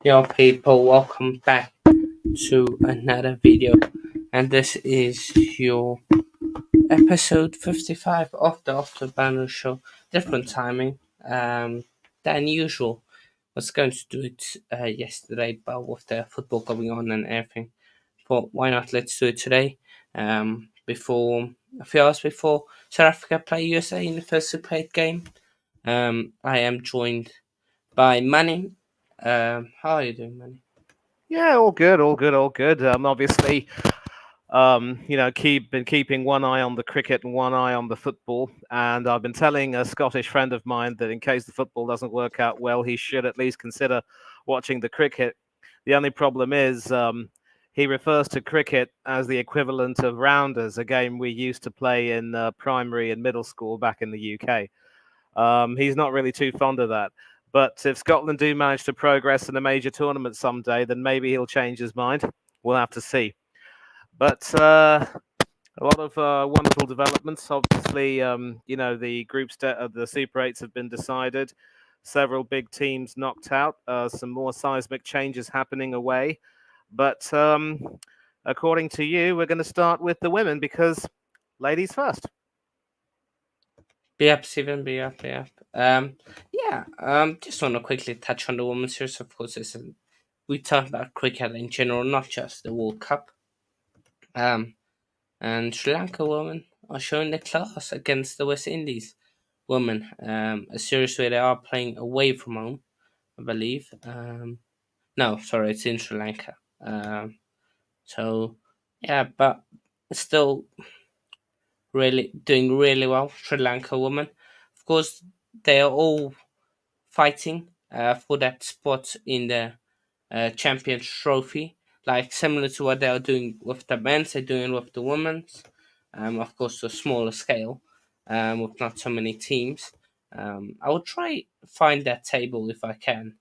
Yo people, welcome back to another video, and this is your episode 55 of the Banner Show. Different timing than usual. Was going to do it yesterday, but with the football going on and everything, thought why not let's do it today. Before a few hours before South Africa play USA in the first Super 8 game. I am joined by Manny. How are you doing, Manny? Yeah, all good, all good, all good. Obviously, been keeping one eye on the cricket and one eye on the football. And I've been telling a Scottish friend of mine that in case the football doesn't work out well, he should at least consider watching the cricket. The only problem is he refers to cricket as the equivalent of rounders, a game we used to play in primary and middle school back in the UK. He's not really too fond of that. But if Scotland do manage to progress in a major tournament someday, then maybe he'll change his mind. We'll have to see. But a lot of wonderful developments. Obviously, the of the Super 8s have been decided. Several big teams knocked out. Some more seismic changes happening away. But according to you, we're going to start with the women because ladies first. Be up, Steven. Be up. Be up. Just want to quickly touch on the women's series. Of course, we talk about cricket in general, not just the World Cup. And Sri Lanka women are showing their class against the West Indies women. A series where they are playing away from home, I believe. No, sorry, it's in Sri Lanka. So yeah, but still really doing really well. Sri Lanka women, of course, they are all fighting for that spot in the Champions Trophy, like similar to what they are doing with the men's, they're doing with the women's. Of course, to a smaller scale, with not so many teams. I will try find that table if I can,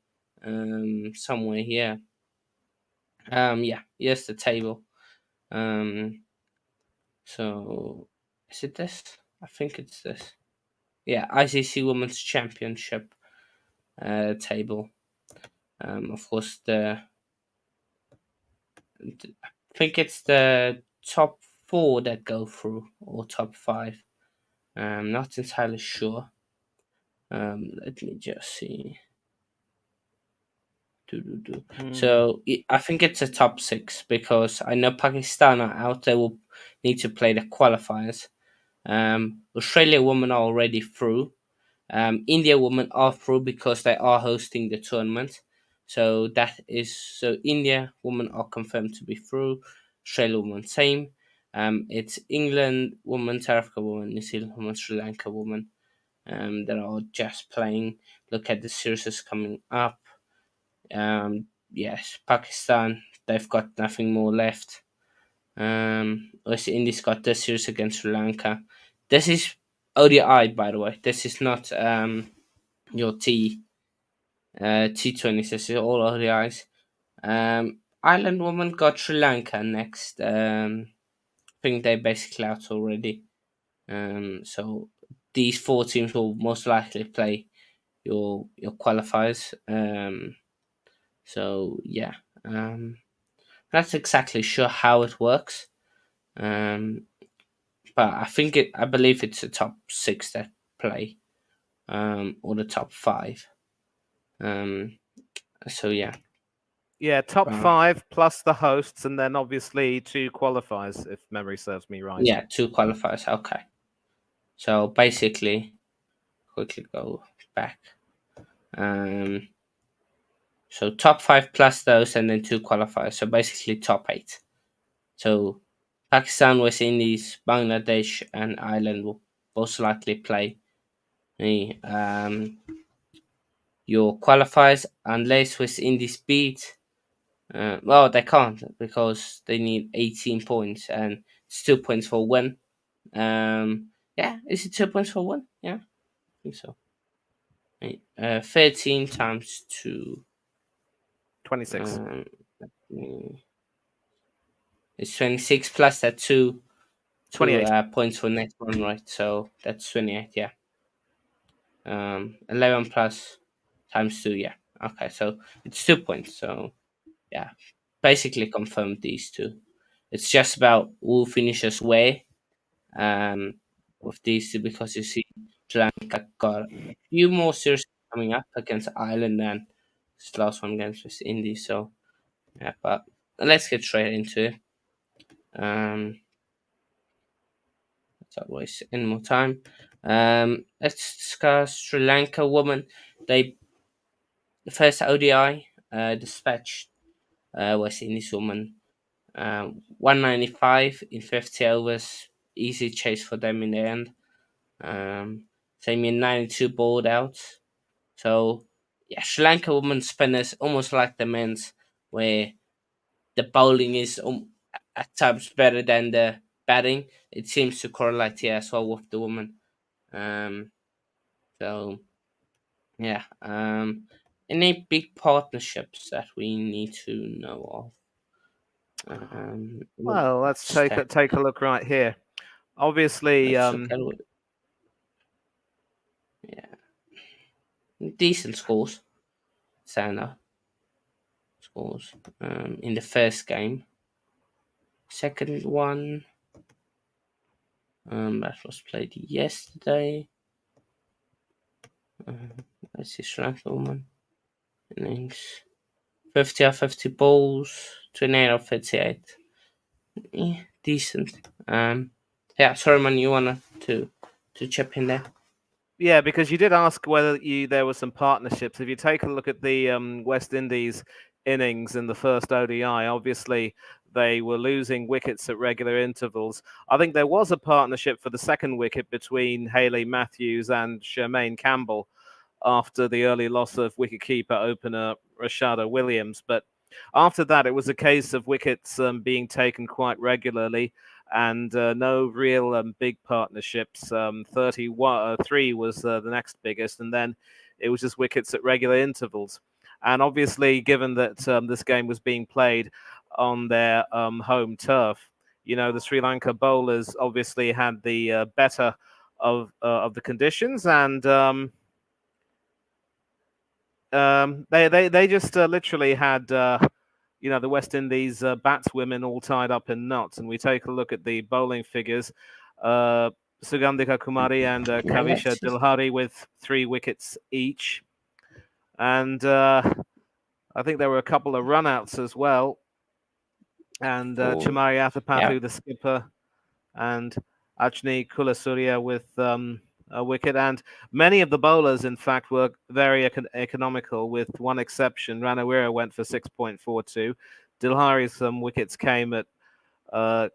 somewhere here. Yeah, here's the table. Um, so is it this? I think it's this. Yeah, ICC Women's Championship table. Of course, I think it's the top four that go through, or top five. I'm not entirely sure. Let me just see. So I think it's a top six because I know Pakistan are out. They will need to play the qualifiers. Australia women are already through. India women are through because they are hosting the tournament. So India women are confirmed to be through. Australia women same. It's England women, South Africa women, New Zealand women, Sri Lanka women. That are just playing. Look at the series coming up. Yes, Pakistan. They've got nothing more left. West Indies got this series against Sri Lanka. This is ODI, by the way. This is not your T20s. This is all ODIs. Ireland woman got Sri Lanka next. I think they basically out already. So these four teams will most likely play your qualifiers. So yeah. Not exactly sure how it works. But I believe it's the top six that play, or the top five. So yeah. Yeah, top Uh, five plus the hosts, and then obviously two qualifiers, if memory serves me right. yeah, two qualifiers. Okay. So basically, quickly go back. Um, so top five plus those, and then two qualifiers. So basically, top eight. So Pakistan, West Indies, Bangladesh, and Ireland will most likely play your qualifiers unless West Indies beat. Well, they can't because they need 18 points and it's 2 points for win. Yeah, is it 2 points for win? Yeah, I think so. 13 times 2. 26. Um, mm, it's 26 plus that 2 28. points for next one, right? So that's 28, yeah. 11 plus times 2, yeah. Okay, so it's 2 points. So yeah, basically confirmed these two. It's just about who finishes where with these two because you see Sri Lanka got a few more series coming up against Ireland and this last one against West Indies. So yeah, but let's get straight into it. Let's not waste any more time. Let's discuss Sri Lanka women. They the first ODI dispatched West Indies woman 195 in 50 overs. Easy chase for them in the end. Same in 92 bowled outs. So, yeah, Sri Lanka women's spinners almost like the men's, where the bowling is at times better than the batting. It seems to correlate here as well with the women. Um, so, yeah. Any big partnerships that we need to know of? Well, let's Just take a look right here. Obviously, let's look at it. Yeah, decent scores. Sana scores in the first game. Second one that was played yesterday. Let's see, Sri Lanka woman innings 50 of 50 balls, 28 of 38. Yeah, decent. Yeah, sorry, man, you wanna to chip in there? yeah, because you did ask whether there were some partnerships. If you take a look at the West Indies innings in the first ODI, obviously they were losing wickets at regular intervals. I think there was a partnership for the second wicket between Hayley Matthews and Shermaine Campbell after the early loss of wicketkeeper opener Rashada Williams. But after that, it was a case of wickets being taken quite regularly and no real big partnerships. 31, was the next biggest, and then it was just wickets at regular intervals. And obviously, given that this game was being played on their home turf, the Sri Lanka bowlers obviously had the better of the conditions, and they just literally had the West Indies batswomen all tied up in knots. And we take a look at the bowling figures. Uh, Sugandhika Kumari and Yeah, Kavisha let's just Dilhari with 3 wickets each. And I think there were a couple of runouts as well. And for Chamari yeah Athapathu, the skipper, and Ajni Kulasurya with a wicket. And many of the bowlers, in fact, were very economical, with one exception. Ranawira went for 6.42. Dilhari's wickets came at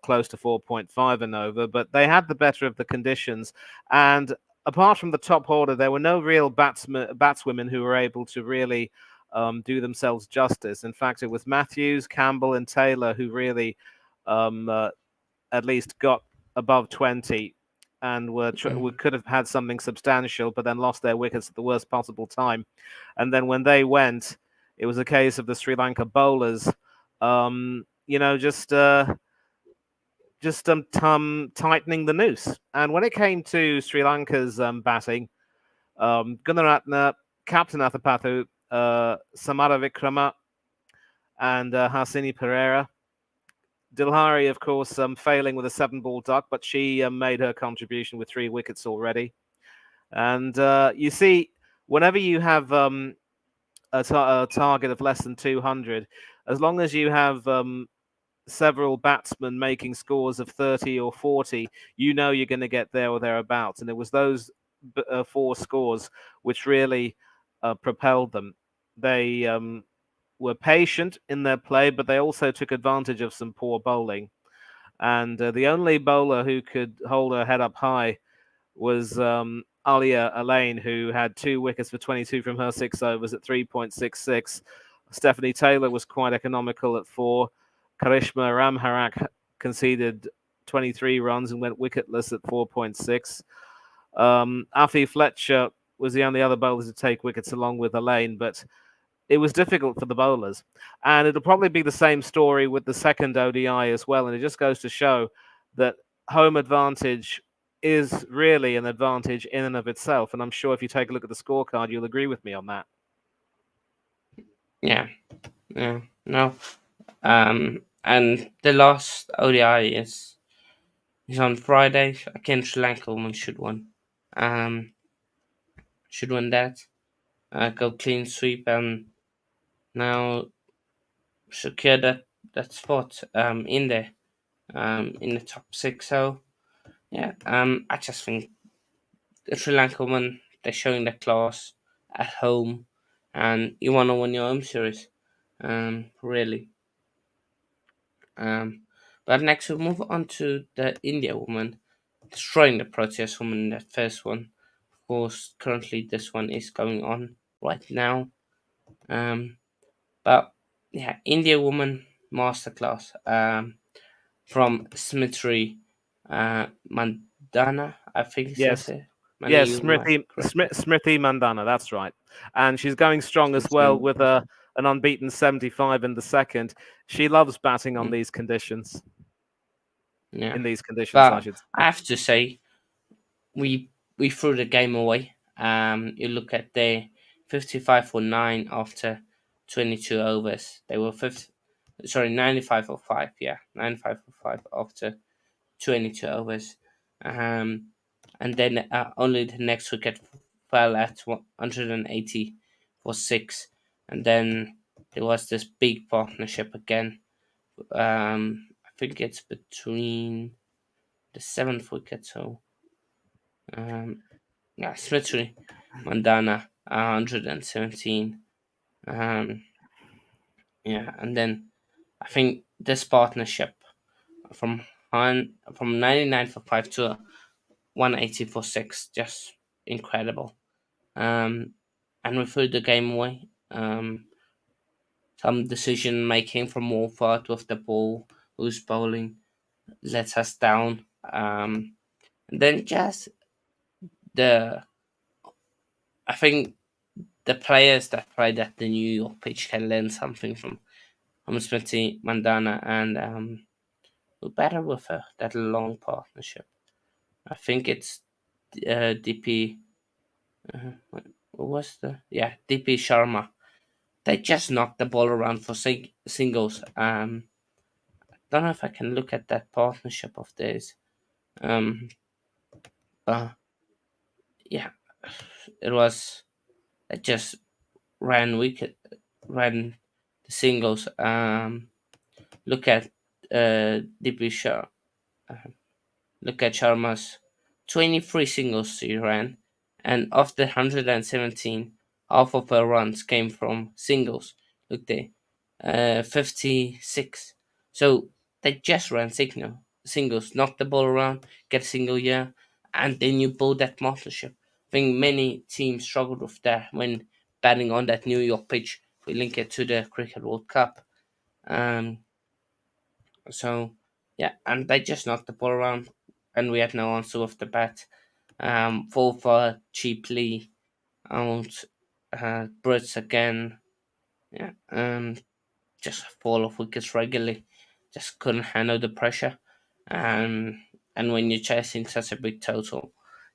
close to 4.5 and over, but they had the better of the conditions. And apart from the top order, there were no real batswomen who were able to really do themselves justice. In fact, it was Matthews, Campbell, and Taylor who really at least got above 20 and we could have had something substantial, but then lost their wickets at the worst possible time. And then when they went, it was a case of the Sri Lanka bowlers, tightening the noose. And when it came to Sri Lanka's batting, Gunaratne, Captain Athapathu, Samara Vikrama, and Hasini Pereira. Dilhari, of course, failing with a 7-ball duck, but she made her contribution with 3 wickets already. And you see, whenever you have a target of less than 200, as long as you have several batsmen making scores of 30 or 40, you know you're going to get there or thereabouts. And it was those 4 scores which really propelled them. They were patient in their play, but they also took advantage of some poor bowling. And the only bowler who could hold her head up high was Alia Alain, who had 2 wickets for 22 from her 6 overs at 3.66. Stephanie Taylor was quite economical at 4. Karishma Ramharak conceded 23 runs and went wicketless at 4.6. Afi Fletcher was the only other bowler to take wickets along with Alain, but it was difficult for the bowlers. And it'll probably be the same story with the second ODI as well. And it just goes to show that home advantage is really an advantage in and of itself. And I'm sure if you take a look at the scorecard, you'll agree with me on that. Yeah, yeah, no. And the last ODI is on Friday against Sri Lanka. Women Um, should win that. Go clean sweep and now secure that spot in there in the top six. So yeah, I just think the Sri Lanka women they're showing their class at home, and you want to win your home series. Really. But next we'll move on to the India woman destroying the Proteas woman in that first one. Of course, currently this one is going on right now. Um, but yeah, India woman masterclass from Smriti Mandana, I think it says Yes, it. Many yes, you might correct it. Smriti Mandana. That's right, and she's going strong as Smriti well with Mandana. an unbeaten 75 in the second. She loves batting on Mm, these conditions. yeah, In these conditions, I but should say. I have to say we threw the game away. You look at the 55 for 9 after 22 overs. They were 50, sorry, 95 for 5. Yeah, 95 for 5 after 22 overs. Um, and then only the next wicket fell at 180 for 6. And then there was this big partnership again. I think it's between the seventh wicket. So um, yeah, Smitry, Mandana, 117. Um, yeah, and then I think this partnership from from 99 for 5 to 180 for 6, just incredible. Um, and we threw the game away. Some decision making from Wolford with the ball, who's bowling, lets us down. And then just the, I think the players that played at the New York pitch can learn something from Smithy Mandana and we're better with that long partnership. I think it's DP. What was the DP Sharma? They just knocked the ball around for singles. Don't know if I can look at that partnership of theirs. Um, but yeah, it was. It just ran wicket, ran the singles. Look at DP Shah. Look at Sharma's 23 singles he ran, and of the 117, half of her runs came from singles. Look there, 56. So they just ran singles, knock the ball around, get a single, yeah, and then you build that partnership. I think many teams struggled with that when batting on that New York pitch. If we link it to the Cricket World Cup. Um, so yeah, and they just knocked the ball around, and we had no answer with the bat. Fall for cheaply out. Brits again. Yeah. Just fall off wickets regularly. Just couldn't handle the pressure. And when you're chasing such a big total,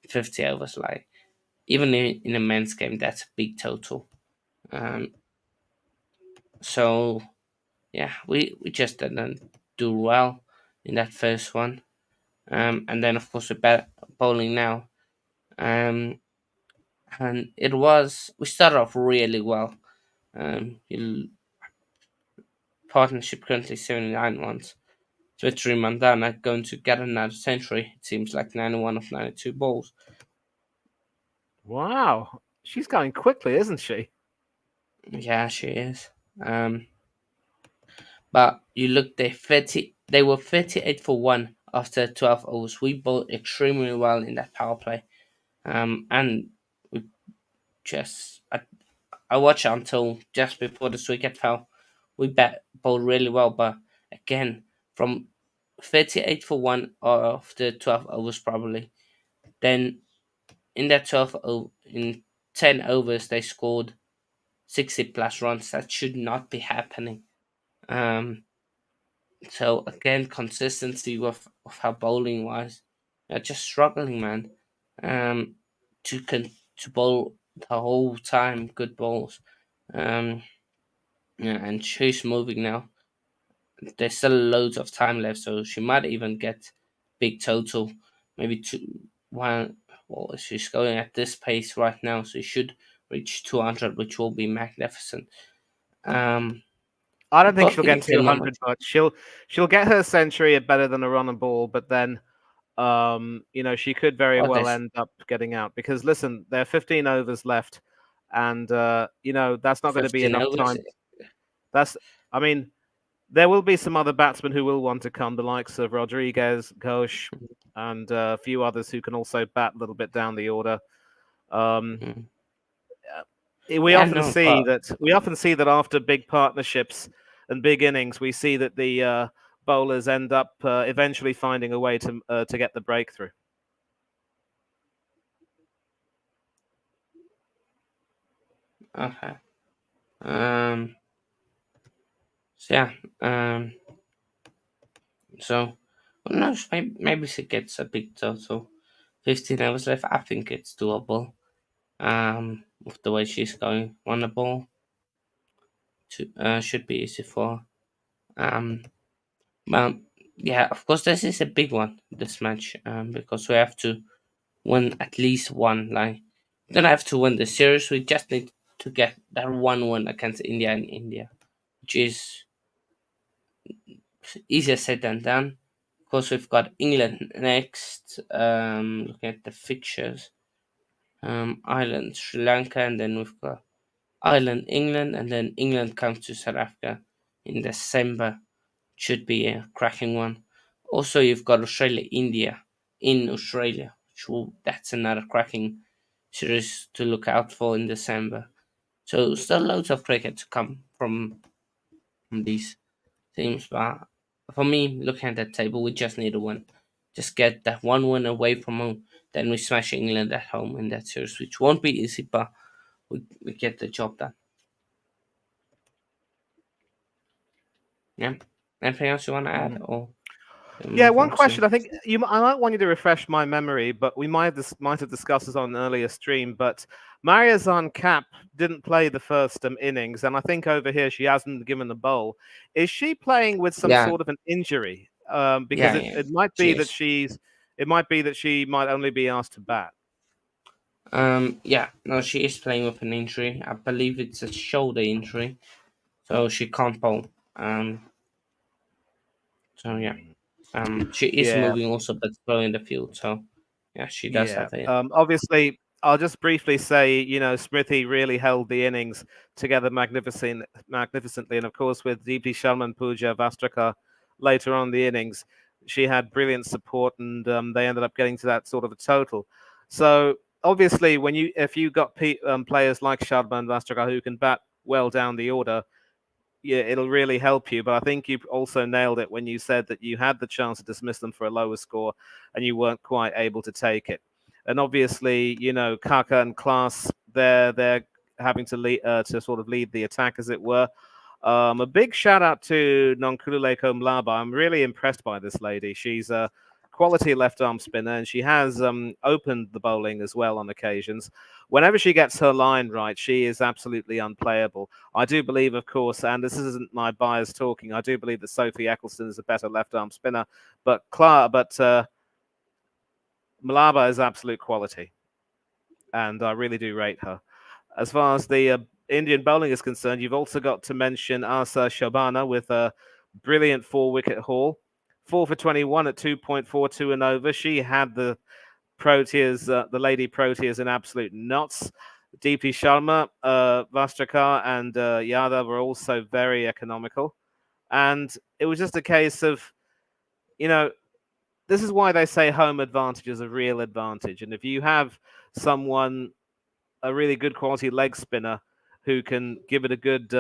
50 overs, like even in a men's game, that's a big total. Um, so yeah, we just didn't do well in that first one. And then of course we're bowling now. Um, and it was we started off really well. Your partnership currently 79 ones. Victory Mandana going to get another century. It seems like 91 of 92 balls. Wow, she's going quickly, isn't she? Yeah, she is. Um, but you look, they were 38 for one after 12 overs. We bowled extremely well in that power play. And we just I watched it until just before the wicket fell. We bowled really well, but again, from 38 for one of the 12 overs probably. Then in that in 10 overs they scored 60 plus runs. That should not be happening. Um, so again, consistency with how bowling was. Just struggling, man. Um, to bowl the whole time good balls. Um, Yeah, and she's moving now. There's still loads of time left, so she might even get big total, maybe two one. Well, she's going at this pace right now, so she should reach 200, which will be magnificent. Um, I don't think both she'll get games in my 200, mind. but she'll get her century at better than a run and ball. But then, she could very Oh, well there's end up getting out because listen, there are 15 overs left, and that's not going to be 15 enough overs. time. That's, I mean, there will be some other batsmen who will want to come, the likes of Rodriguez, Ghosh, and a few others who can also bat a little bit down the order. Um, Mm. we Yeah, often no, see but that after big partnerships and big innings, we see that the bowlers end up eventually finding a way to get the breakthrough. okay. Um, so yeah. So who knows? Maybe she gets a big total. 15 hours left. I think it's doable. With the way she's going on the ball, should be easy for her. Well, yeah, of course, this is a big one, this match, because we have to win at least one. Like, we don't have to win the series, we just need to get that one win against India in India, which is easier said than done. Of course, we've got England next, looking at the fixtures, Ireland, Sri Lanka, and then we've got Ireland, England, and then England comes to South Africa in December. Should be a cracking one. Also, you've got Australia, India in Australia. That's another cracking series to look out for in December. So still loads of cricket to come from these teams. But for me, looking at that table, we just need a win. Just get that one win away from home. Then we smash England at home in that series, which won't be easy, but we get the job done. Yeah. Anything else you want to add, Mhm. or we Yeah, move one on to? question. I think I might want you to refresh my memory, but we might have discussed this on an earlier stream. But Mariazan Cap didn't play the first innings, and I think over here she hasn't given the bowl. Is she playing with some Yeah, sort of an injury? Because yeah, it, yeah. it might be that Cheers. it might be that she might only be asked to bat. Yeah, no, she is playing with an injury. I believe it's a shoulder injury, so she can't bowl. So yeah, Mm. she is Yeah, moving also, but slow in the field. So yeah, she does yeah. have it. Obviously, I'll just briefly say, Smriti really held the innings together magnificently, and of course, with Deepti Sharma, Pooja, Vastraka later on the innings, she had brilliant support, and they ended up getting to that sort of a total. So obviously, if you got players like Sharma and Vastraka who can bat well down the order, yeah, it'll really help you. But I think you also nailed it when you said that you had the chance to dismiss them for a lower score and you weren't quite able to take it. And obviously, Kaka and Klaas, they're having to sort of lead the attack, as it were. A big shout out to Nonkululeko Mlaba. I'm really impressed by this lady. She's a quality left arm spinner, and she has opened the bowling as well on occasions. Whenever she gets her line right, she is absolutely unplayable. I do believe, of course, and this isn't my bias talking, I do believe that Sophie Eccleston is a better left arm spinner, but Malaba is absolute quality, and I really do rate her. As far as the Indian bowling is concerned, you've also got to mention Asa Shabana with a brilliant 4 wicket haul. 4 for 21 at 2.42 and over. She had the Lady Proteas in absolute knots. Deepti Sharma, Vastrakar, and Yadav were also very economical. And it was just a case of, you know, this is why they say home advantage is a real advantage. And if you have someone, a really good quality leg spinner, who can give it a good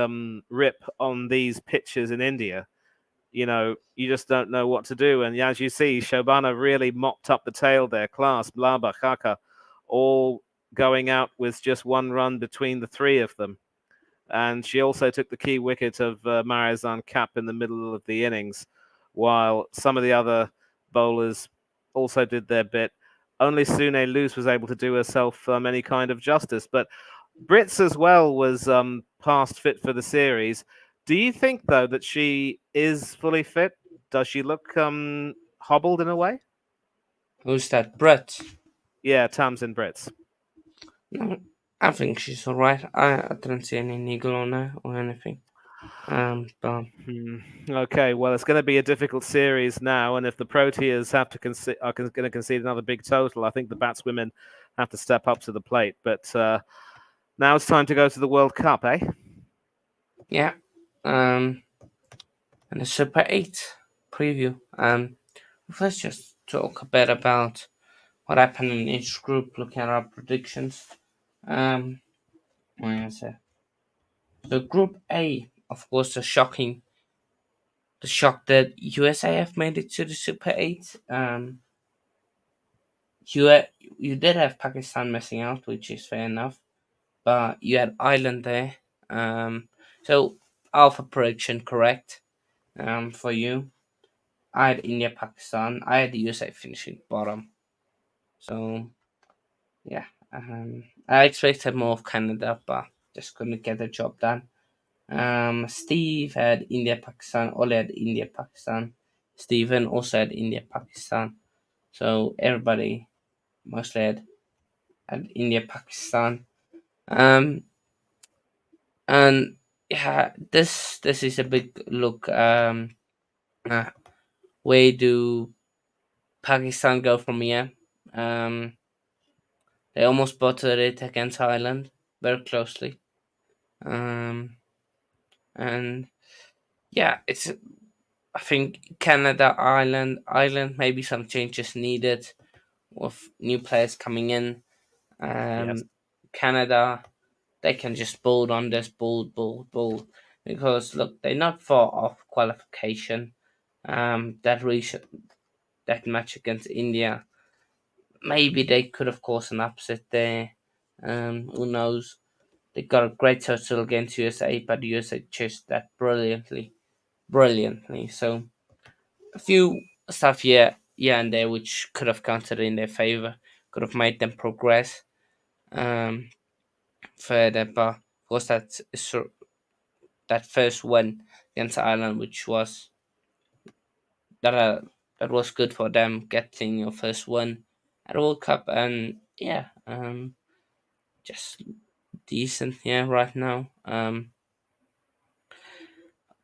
rip on these pitches in India, you just don't know what to do. And as you see, Shobana really mopped up the tail there. Klaas, Blaba, Khaka, all going out with just one run between the three of them. And she also took the key wicket of Marizan Cap in the middle of the innings, while some of the other bowlers also did their bit. Only Sune Luce was able to do herself any kind of justice. But Brits as well was past fit for the series. Do you think though that she is fully fit? Does she look hobbled in a way? Who's that? Brett. Yeah, Tamsin Brits. No, I think she's alright. I didn't see any niggle on her or anything. But Hmm. Okay, well, it's going to be a difficult series now, and if the Proteas have to are going to concede another big total, I think the batswomen have to step up to the plate. But now it's time to go to the World Cup, eh? yeah, and the Super 8 preview. Let's just talk a bit about what happened in each group, looking at our predictions. Um, what am I say? So Group A, of course, the shock that USA have made it to the Super 8. You did have Pakistan missing out, which is fair enough, but you had Ireland there. So alpha prediction correct. For you, I had India, Pakistan. I had the USA finishing bottom. So yeah, I expected more of Canada, but just couldn't get the job done. Steve had India, Pakistan. Ole had India, Pakistan. Stephen also had India, Pakistan. So everybody mostly had India, Pakistan. Um, and yeah, this is a big look. Uh, where do Pakistan go from here? Um, they almost bottled it against Ireland very closely. Um, and yeah, it's I think Canada, Ireland, maybe some changes needed with new players coming in. Yes. Canada, they can just build on this, build, because look, they're not far off qualification. That match against India, maybe they could have caused an upset there. Who knows? They got a great total against USA, but the USA chased that brilliantly. So a few stuff here, yeah, and there which could have counted in their favor, could have made them progress um, further. But of course, that first win against Ireland, which was that uh, that was good for them getting your first win at the World Cup, and yeah, just decent, yeah, right now.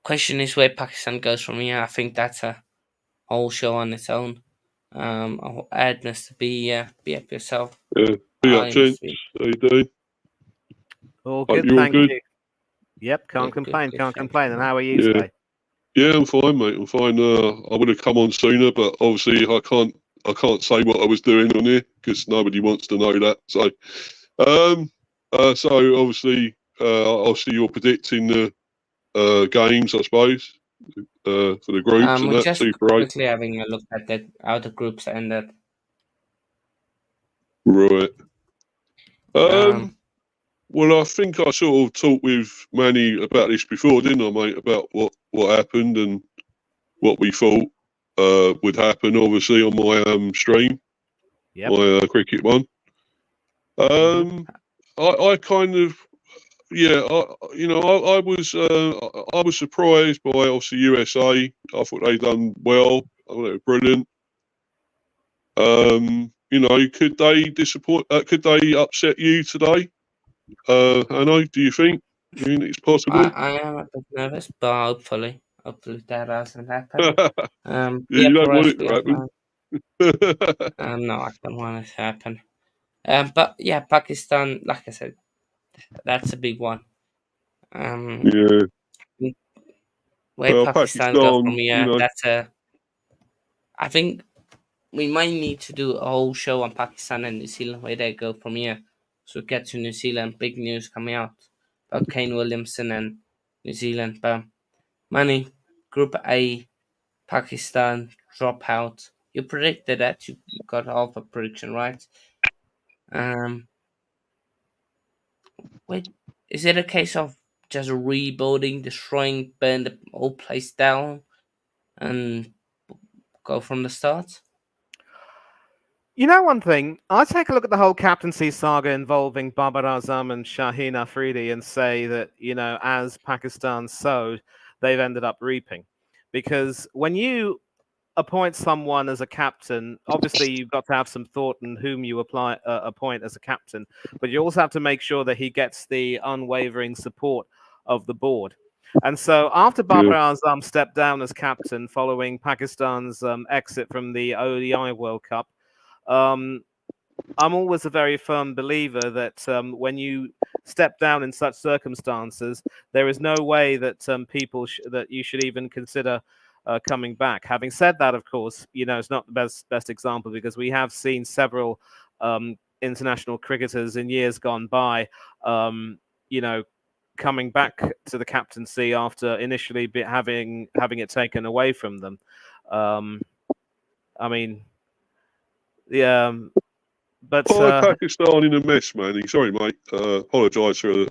Question is where Pakistan goes from here. I think that's a whole show on its own. I'll add this to be up yourself. Be up, I gents. must be How you doing? All Hope good, you're all thank good. you. Yep, can't complain, good. can't Thank complain. you, And man. how are you Yeah, today? yeah, I'm fine, mate. I'm fine. I would have come on sooner, but obviously I can't say what I was doing on here because nobody wants to know that. Um, so obviously, obviously you're predicting the games, I suppose, for the groups and We're that just 2 for 8. quickly having a look at how the groups ended. Right. Um, Well, I think I sort of talked with Manny about this before, didn't I, mate? About what happened and what we thought would happen, obviously, on my stream, Yep. my cricket one. Hmm. Um, I kind of, yeah, I was surprised by obviously USA. I thought they done well. I thought they were brilliant. Could they disappoint? Could they upset you today? Hanno, do you think? Do you think it's possible? I am a bit nervous, but hopefully that doesn't happen. You Yeah, don't want Paresh, it we to have happen. no, I don't want it to happen. But yeah, Pakistan, like I said, that's a big one. Um, Yeah. where Well, Pakistan go from Pakistan, here, I think we might need to do a whole show on Pakistan and New Zealand where they go from here. So get to New Zealand, big news coming out about Kane Williamson and New Zealand. But money, Group A, Pakistan drop out. You predicted that. You got half a prediction right. Um, wait, is it a case of just rebuilding, destroying, burn the whole place down, and go from the start? You know one thing, I take a look at the whole captaincy saga involving Babar Azam and Shaheen Afridi and say that, as Pakistan sowed, they've ended up reaping. Because when you appoint someone as a captain, obviously you've got to have some thought in whom you appoint as a captain, but you also have to make sure that he gets the unwavering support of the board. And so after Babar Azam stepped down as captain following Pakistan's exit from the ODI World Cup, um, I'm always a very firm believer that when you step down in such circumstances, there is no way that that you should even consider coming back. Having said that, of course, it's not the best example because we have seen several international cricketers in years gone by, you know, coming back to the captaincy after initially having it taken away from them. I mean, yeah. But Pakistan in a mess, man. Sorry, mate. Apologise for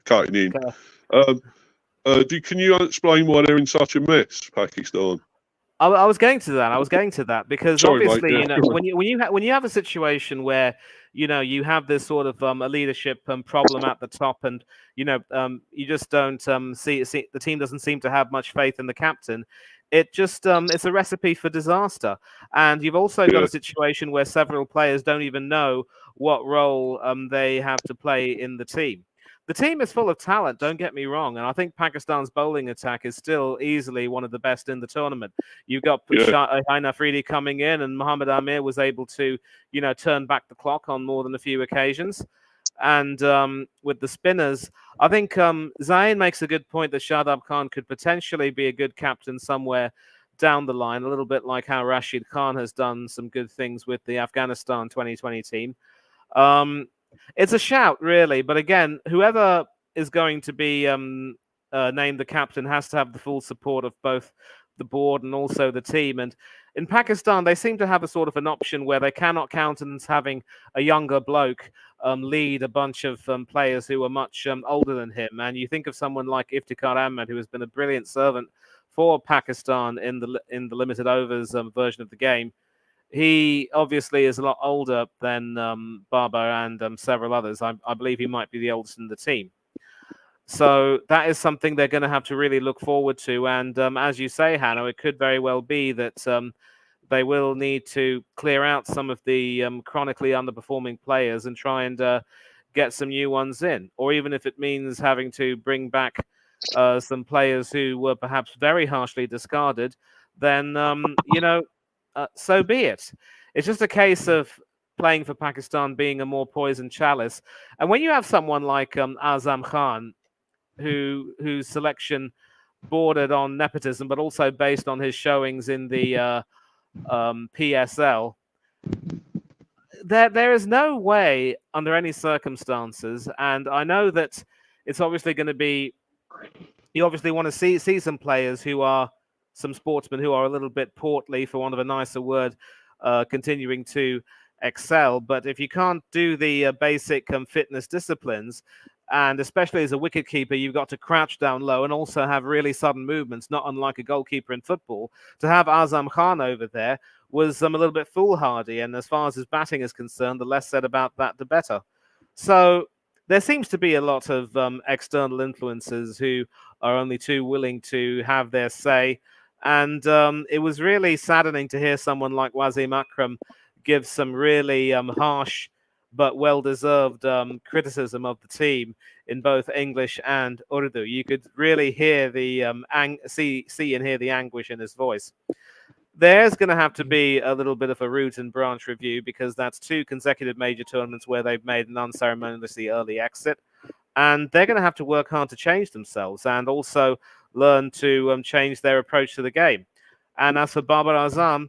cutting in. Can you explain why they're in such a mess, Pakistan? I was going to that. I was going to that because Sorry, obviously, mate, yeah. when you have a situation where you have this sort of a leadership problem at the top, and you just don't see the team doesn't seem to have much faith in the captain. It just it's a recipe for disaster. And you've also got a situation where several players don't even know what role they have to play in the team. The team is full of talent, don't get me wrong, and I think Pakistan's bowling attack is still easily one of the best in the tournament. You've got Shaheen Afridi coming in, and Mohammad Amir was able to, turn back the clock on more than a few occasions. And with the spinners, I think Zain makes a good point that Shadab Khan could potentially be a good captain somewhere down the line, a little bit like how Rashid Khan has done some good things with the Afghanistan 2020 team. It's a shout, really. But again, whoever is going to be named the captain has to have the full support of both the board and also the team. And in Pakistan, they seem to have a sort of an option where they cannot countenance having a younger bloke lead a bunch of players who are much older than him. And you think of someone like Iftikhar Ahmed, who has been a brilliant servant for Pakistan in the limited overs version of the game. He obviously is a lot older than Barber and several others. I believe he might be the oldest in the team. So that is something they're going to have to really look forward to. And as you say, Hanno, it could very well be that they will need to clear out some of the chronically underperforming players and try and get some new ones in. Or even if it means having to bring back some players who were perhaps very harshly discarded, then, so be it. It's just a case of playing for Pakistan being a more poisoned chalice. And when you have someone like Azam Khan, whose selection bordered on nepotism, but also based on his showings in the PSL, there is no way under any circumstances, and I know that it's obviously going to be, you obviously want to see some players who are some sportsmen who are a little bit portly, for want of a nicer word, continuing to excel. But if you can't do the basic fitness disciplines, and especially as a wicketkeeper, you've got to crouch down low and also have really sudden movements, not unlike a goalkeeper in football. To have Azam Khan over there was a little bit foolhardy. And as far as his batting is concerned, the less said about that, the better. So there seems to be a lot of external influences who are only too willing to have their say. And it was really saddening to hear someone like Wasim Akram give some really harsh but well-deserved criticism of the team in both English and Urdu. You could really hear the see and hear the anguish in his voice. There's going to have to be a little bit of a root and branch review because that's 2 consecutive major tournaments where they've made an unceremoniously early exit. And they're going to have to work hard to change themselves and also learn to change their approach to the game. And as for Babar Azam,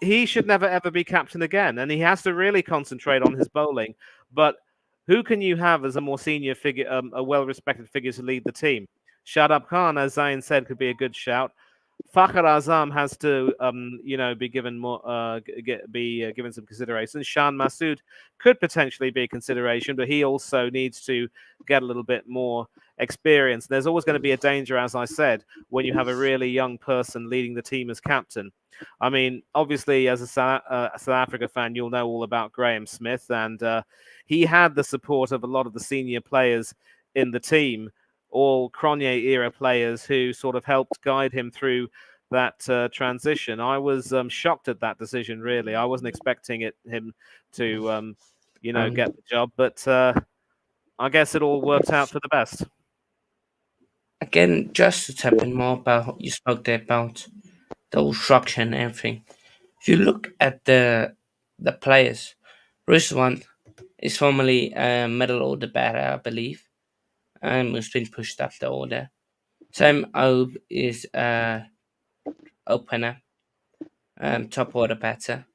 he should never, ever be captain again. And he has to really concentrate on his bowling. But who can you have as a more senior figure, a well-respected figure to lead the team? Shadab Khan, as Zain said, could be a good shout. Fakhr Azam has to, be given more, given some consideration. Shan Masood could potentially be a consideration, but he also needs to get a little bit more experience. There's always going to be a danger, as I said, when you have a really young person leading the team as captain. I mean, obviously, as a South Africa fan, you'll know all about Graham Smith, and he had the support of a lot of the senior players in the team, all Cronje era players who sort of helped guide him through that transition. I was shocked at that decision, really. I wasn't expecting him to, get the job, but I guess it all worked out for the best. Again, just to tap in more about what you spoke there about the whole structure and everything. If you look at the players, Ruswan is formerly a middle order batter, I believe, and has been pushed up the order. Sam Obe is a opener, top order batter.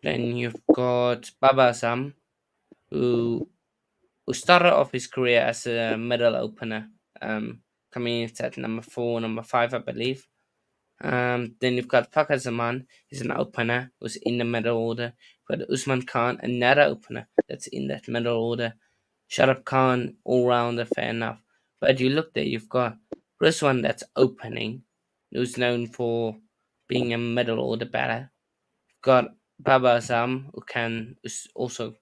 Then you've got Baba Azam, who started off his career as a middle opener, coming in at number 4, number 5, I believe. Then you've got Fakhar Zaman, he's an opener, who's in the middle order. You've got Usman Khan, another opener that's in that middle order. Sharaf Khan, all rounder, fair enough. But you look there, you've got Rizwan that's opening, who's known for being a middle order batter. You've got Baba Azam, who's also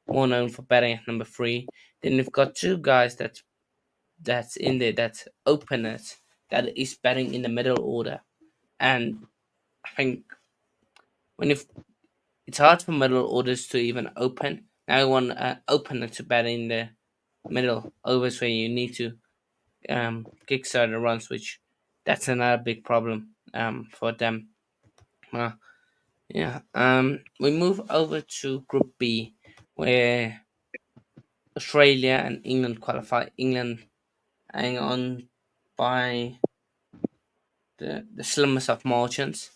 more known for batting at number 3. Then you've got two guys that's in there, that's openers, that is batting in the middle order. And I think it's hard for middle orders to even open. Now you want an opener to bat in the middle overs where you need to kickstart the runs, which that's another big problem for them. Yeah. We move over to Group B, where Australia and England qualify. England hang on by the slimmest of margins.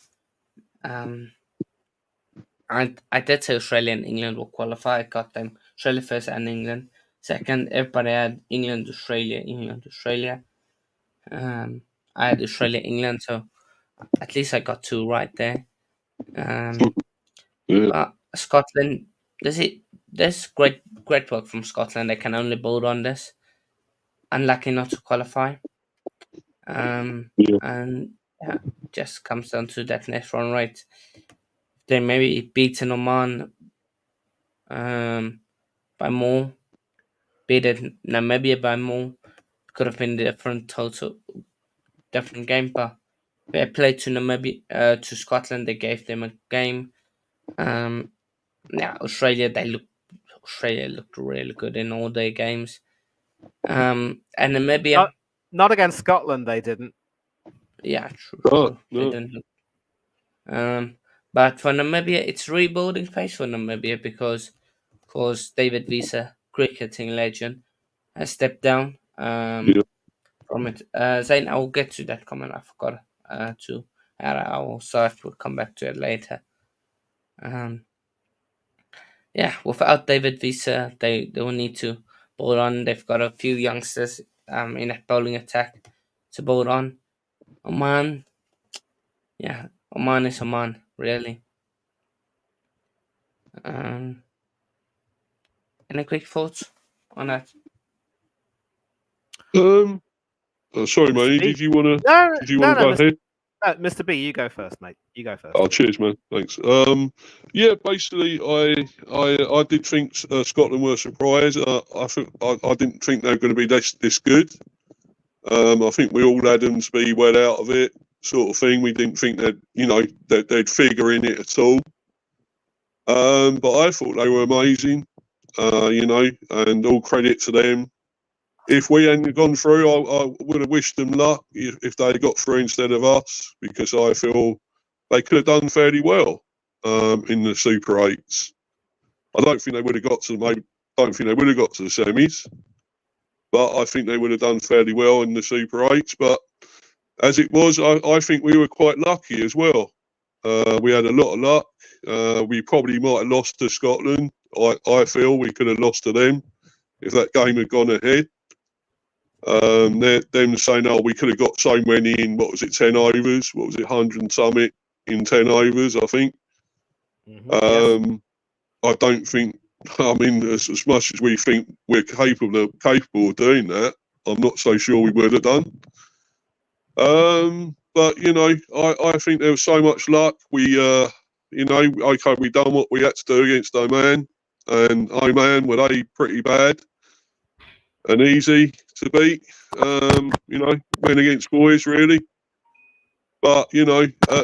I did say Australia and England will qualify. I got them Australia first and England second. Everybody had England, Australia, England, Australia. I had Australia, England, so at least I got 2 right there. Yeah. But Scotland, there's great work from Scotland. They can only build on this. Unlucky not to qualify. Yeah. And yeah, just comes down to that next run rate. They maybe beaten Oman by more, beat it Namibia by more. Could have been different game, but they played to Namibia, to Scotland. They gave them a game. Yeah, Australia looked really good in all their games. And Namibia, not against Scotland, they didn't. Yeah, true. Oh, They no. didn't look. But for Namibia, it's rebuilding phase for Namibia because, of course, David Visa, cricketing legend, has stepped down Yeah. from it. Zayn, I will get to that comment. I forgot to add. I will we'll come back to it later. Yeah, without David Visa, they will need to bowl on. They've got a few youngsters in that bowling attack to bowl on. Oman, yeah, Oman is Oman, really. Any quick thoughts on that? Sorry, Mr. mate. B? Did you want to No, go ahead? Mr. B, you go first, mate. You go first. Oh, cheers, man. Thanks. Yeah, basically, I did think Scotland were surprised. I didn't think they were going to be this good. I think we all had them to be well out of it, sort of thing. We didn't think that they'd figure in it at all. But I thought they were amazing. And all credit to them. If we hadn't gone through, I would have wished them luck if they got through instead of us, because I feel they could have done fairly well in the Super 8s. I don't think they would have got to the semis, but I think they would have done fairly well in the Super 8s. But as it was, I think we were quite lucky as well. We had a lot of luck. We probably might have lost to Scotland. I feel we could have lost to them if that game had gone ahead. Them saying, "Oh, we could have got so many in, what was it, 10 overs? What was it, 100 and something in 10 overs, I think." Yes. I don't think. I mean, as much as we think we're capable of doing that, I'm not so sure we would have done. But I think there was so much luck. We, okay, we done what we had to do against Oman, and Oman were they pretty bad and easy to beat. Men against boys really. But Namibia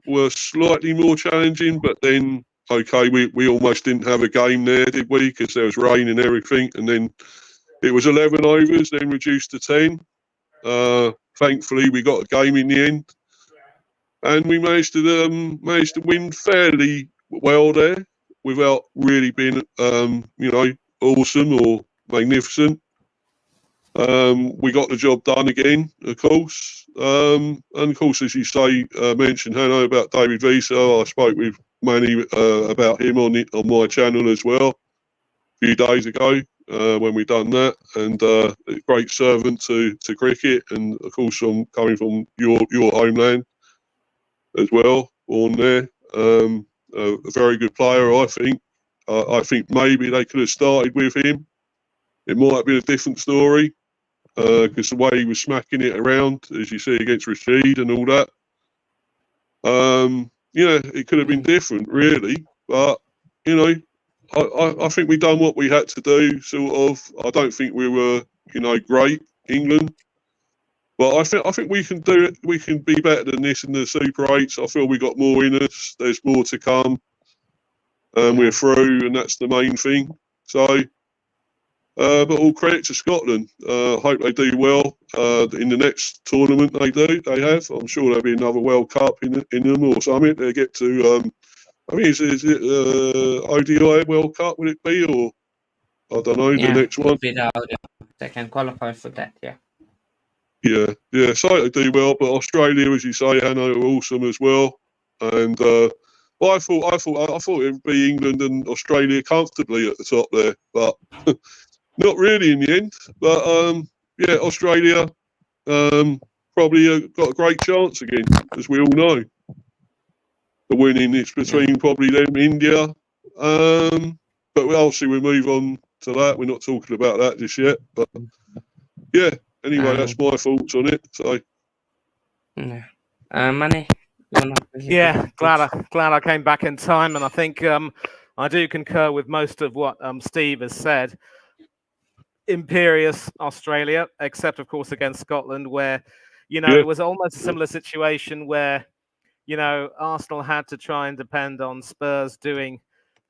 were slightly more challenging, but then okay, we almost didn't have a game there, did we? Because there was rain and everything, and then it was 11 overs, then reduced to 10. Thankfully, we got a game in the end, and we managed to win fairly well there without really being awesome or magnificent. We got the job done again, of course. And of course, as you say, mentioned Hanno about David Visa. I spoke with Manny about him on my channel as well a few days ago when we done that. And a great servant to cricket, and of course, coming from your homeland as well, born there. A very good player, I think. I think maybe they could have started with him. It might have been a different story. Because the way he was smacking it around, as you see against Rashid and all that, it could have been different, really. But I think we done what we had to do. Sort of. I don't think we were, great England, but I think we can do it. We can be better than this in the Super 8s. I feel we got more in us. There's more to come, and we're through, and that's the main thing. So. But all credit to Scotland. Hope they do well in the next tournament they have. I'm sure there'll be another World Cup in them or something. They get to, I mean, is it ODI World Cup, would it be? Or, I don't know, the next one? They can qualify for that, yeah. Yeah, so they do well. But Australia, as you say, Hanno, are awesome as well. And I thought it would be England and Australia comfortably at the top there. But... not really in the end, but Australia probably got a great chance again, as we all know. The winning is between probably them, India. But obviously we move on to that. We're not talking about that just yet. But yeah, anyway, that's my thoughts on it. So Manny, yeah, glad I came back in time, and I think I do concur with most of what Steve has said. Imperious Australia, except of course against Scotland, where it was almost a similar situation where Arsenal had to try and depend on Spurs doing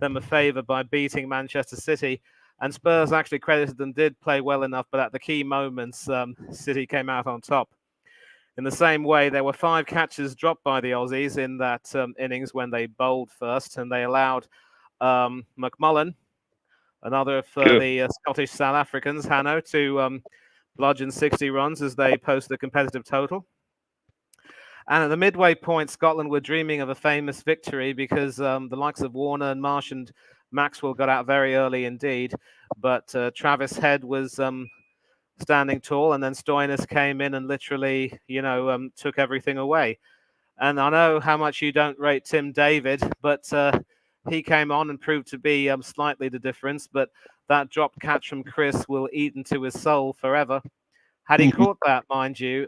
them a favour by beating Manchester City, and Spurs actually credited them did play well enough, but at the key moments City came out on top. In the same way, there were 5 catches dropped by the Aussies in that innings when they bowled first, and they allowed McMullen, another of the Scottish South Africans, Hanno, to bludgeon 60 runs as they post a competitive total. And at the midway point, Scotland were dreaming of a famous victory because the likes of Warner and Marsh and Maxwell got out very early indeed. But Travis Head was standing tall, and then Stoinis came in and literally, took everything away. And I know how much you don't rate Tim David, but he came on and proved to be slightly the difference. But that dropped catch from Chris will eat into his soul forever. Had he caught that, mind you,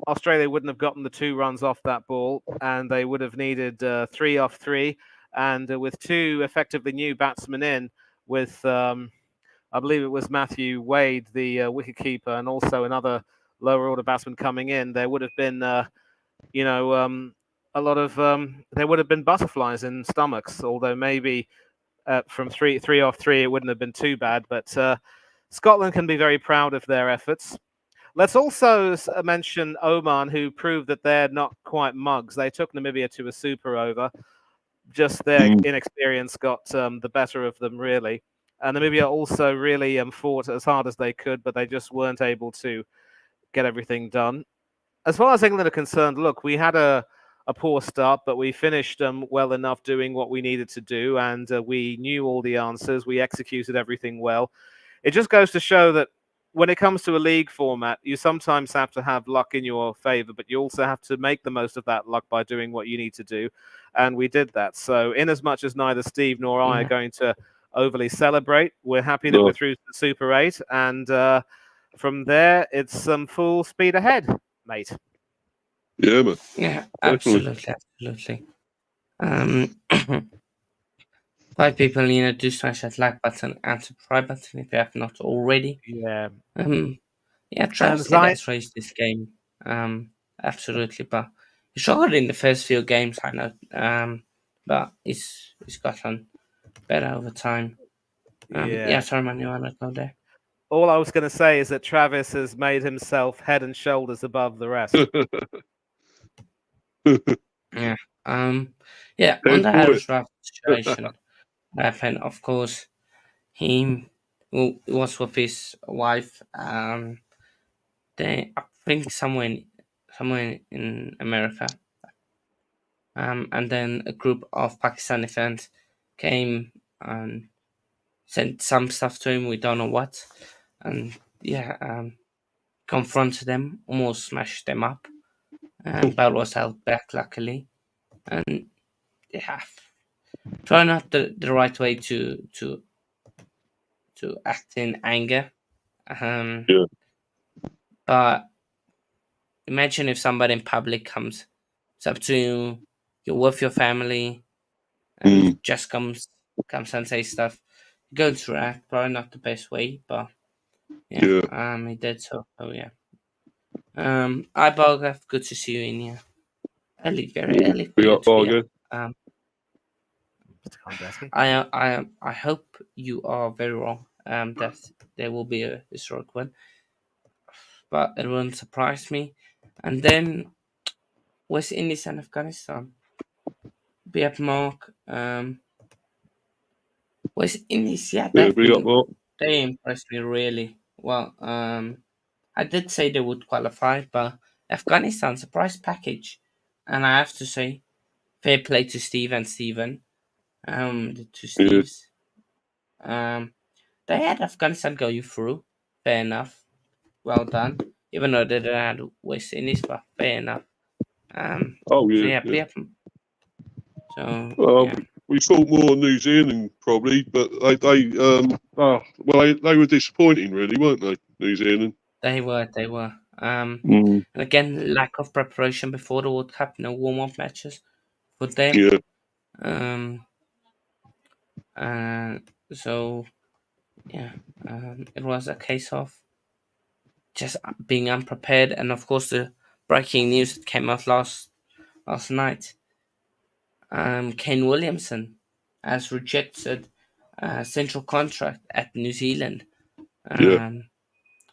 Australia wouldn't have gotten the 2 runs off that ball, and they would have needed 3 off 3. And with 2 effectively new batsmen in, with I believe it was Matthew Wade, the wicketkeeper, and also another lower order batsman coming in, there would have been, a lot of there would have been butterflies in stomachs. Although maybe from 3 off 3, it wouldn't have been too bad. But Scotland can be very proud of their efforts. Let's also mention Oman, who proved that they're not quite mugs. They took Namibia to a super over. Just their inexperience got the better of them, really. And Namibia also really fought as hard as they could, but they just weren't able to get everything done. As far as England are concerned, look, we had a poor start, but we finished well enough doing what we needed to do, and we knew all the answers. We executed everything well. it just goes to show that when it comes to a league format, you sometimes have to have luck in your favor, but you also have to make the most of that luck by doing what you need to do. And we did that. So in as much as neither Steve nor I are going to overly celebrate, we're happy that we're through to the Super 8. And from there, it's some full speed ahead, mate. Yeah, man. Yeah, Definitely. absolutely. 5 people, do smash that like button and subscribe button if you have not already. Yeah. Yeah, Travis did has raised this game. Absolutely, but he struggled in the first few games, I know. But he's gotten better over time. Yeah, sorry, man, you wanna go there? All I was going to say is that Travis has made himself head and shoulders above the rest. Yeah. Yeah, on the Irish draft situation, and of course, he was with his wife. They, I think, somewhere in America. And then a group of Pakistani fans came and sent some stuff to him. We don't know what, and confronted them, almost smashed them up. But was held back, luckily. And yeah, try not the right way to act in anger. Yeah. But imagine if somebody in public comes up to you, you're with your family, and he just comes and says stuff. Go to react, probably not the best way, but yeah, he did so. Oh yeah. Hi Bargav, good to see you in here. Early, very early for Big you up, to be Bargo. up. I hope you are very wrong. That there will be a historic win, but it won't surprise me. And then West Indies and Afghanistan. Be up, Mark. West Indies, yeah, Yeah, big up, Mark. they impressed me really well. I did say they would qualify, but Afghanistan surprise package, and I have to say, fair play to Steve and Steven. The two Yeah. Steves. They had Afghanistan go you through. Fair enough. Well done. Even though they didn't have West Indies, but fair enough. Oh, So yeah. yeah, be up. So yeah. We thought more New Zealand probably, but they were disappointing really, weren't they? New Zealand. They were. And again, lack of preparation before the World Cup. No warm-up matches for them. Yeah. So yeah, it was a case of just being unprepared, and of course the breaking news that came out last night. Kane Williamson has rejected a central contract at New Zealand. Yeah.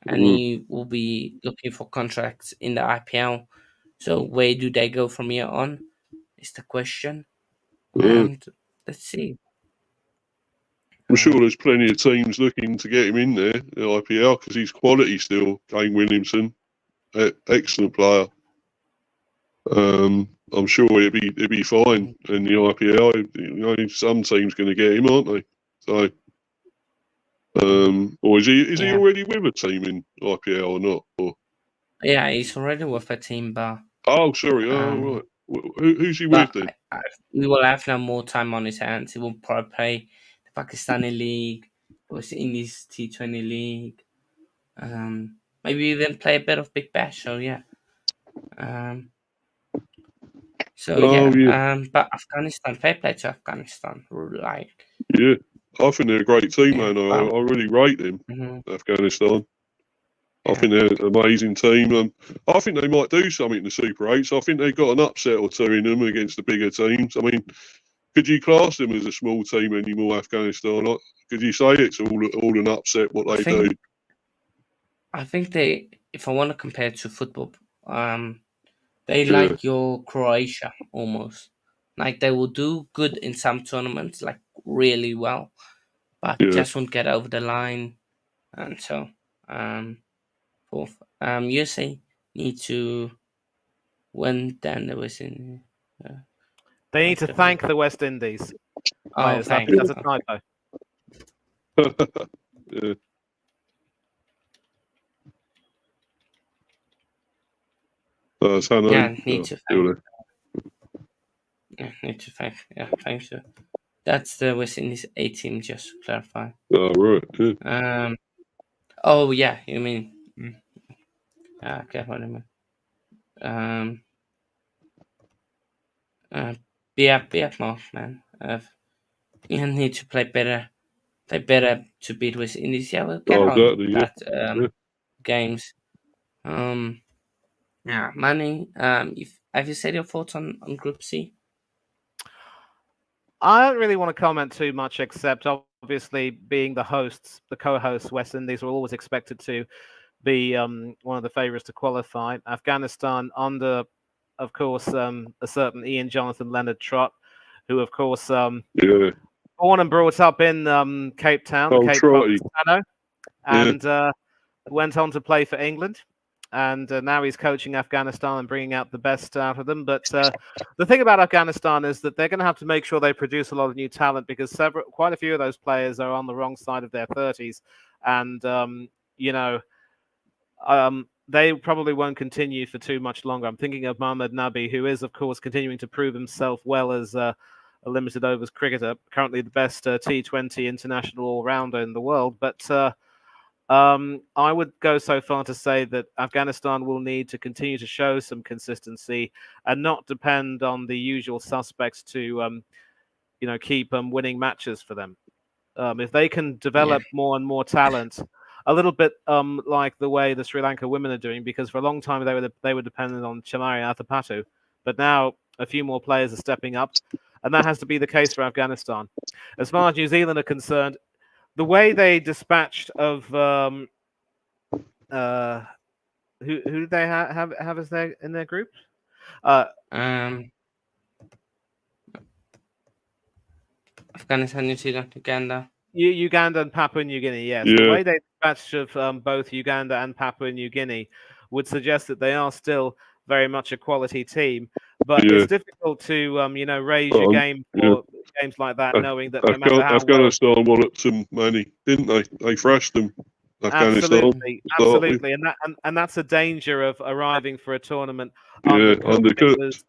And he will be looking for contracts in the IPL. So where do they go from here on? Is the question. And let's see. I'm sure there's plenty of teams looking to get him in there, the IPL, because he's quality still. Kane Williamson, excellent player. I'm sure he'll be fine in the IPL. You know, some teams going to get him, aren't they? So, or is he already with a team in IPL or not? Or? Yeah, he's already with a team, but oh, sorry. Right. Who's he with then? We will have now more time on his hands. He will probably play the Pakistani League, West Indies T20 League. Maybe even play a bit of Big Bash. So yeah. But Afghanistan, fair play to Afghanistan. Like, yeah, I think they're a great team, man. I really rate them. Afghanistan. I think they're an amazing team. I think they might do something in the Super 8s. I think they've got an upset or two in them against the bigger teams. I mean, could you class them as a small team anymore, Afghanistan? Could you say it's all an upset what they do? I think if I want to compare it to football, they like your Croatia almost. Like they will do good in some tournaments, like really well, but just won't get over the line. And so, fourth, USA need to win. Then there was in. They need to thank the West Indies. Oh, thank that's a typo. Yeah. It's Hanoi. Yeah, need to Still thank. there. Yeah, need to thank. Yeah, thanks. That's the West Indies A team. Just to clarify. Oh, right. Yeah. Oh yeah, you mean? Okay, what do you mean? Um. Uh. Be more, man. You need to play better. Play better to beat West Indies. Yeah, we'll get Oh, on exactly. Yeah. that. Games. Um. Yeah, Manny. If have you said your thoughts on Group C? I don't really want to comment too much, except obviously being the hosts, the co-hosts, West Indies were always expected to be one of the favourites to qualify. Afghanistan under, of course, a certain Ian Jonathan Leonard Trott, who, of course, Yeah. born and brought up in Cape Town, the Oh, Cape Trotty. Province, Yeah. and went on to play for England. And now he's coaching Afghanistan and bringing out the best out of them. But the thing about Afghanistan is that they're going to have to make sure they produce a lot of new talent because quite a few of those players are on the wrong side of their 30s. And, you know, they probably won't continue for too much longer. I'm thinking of Mohammad Nabi, who is, of course, continuing to prove himself well as a limited overs cricketer, currently the best T20 international all-rounder in the world. But I would go so far to say that Afghanistan will need to continue to show some consistency and not depend on the usual suspects to, keep winning matches for them. If they can develop more and more talent, a little bit like the way the Sri Lanka women are doing, because for a long time they were dependent on Chamari Athapattu, but now a few more players are stepping up, and that has to be the case for Afghanistan. As far as New Zealand are concerned, the way they dispatched of who did they have as their in their group? Um. Afghanistan, New Zealand, Uganda. Uganda and Papua New Guinea, yes. Yeah. The way they dispatched of both Uganda and Papua New Guinea would suggest that they are still very much a quality team. But Yeah. it's difficult to, raise your game for games like that, knowing that no matter how well. Afghanistan walloped them, Manny, didn't they? They thrashed them. Afghanistan. Absolutely, and that's a danger of arriving for a tournament Undercooked.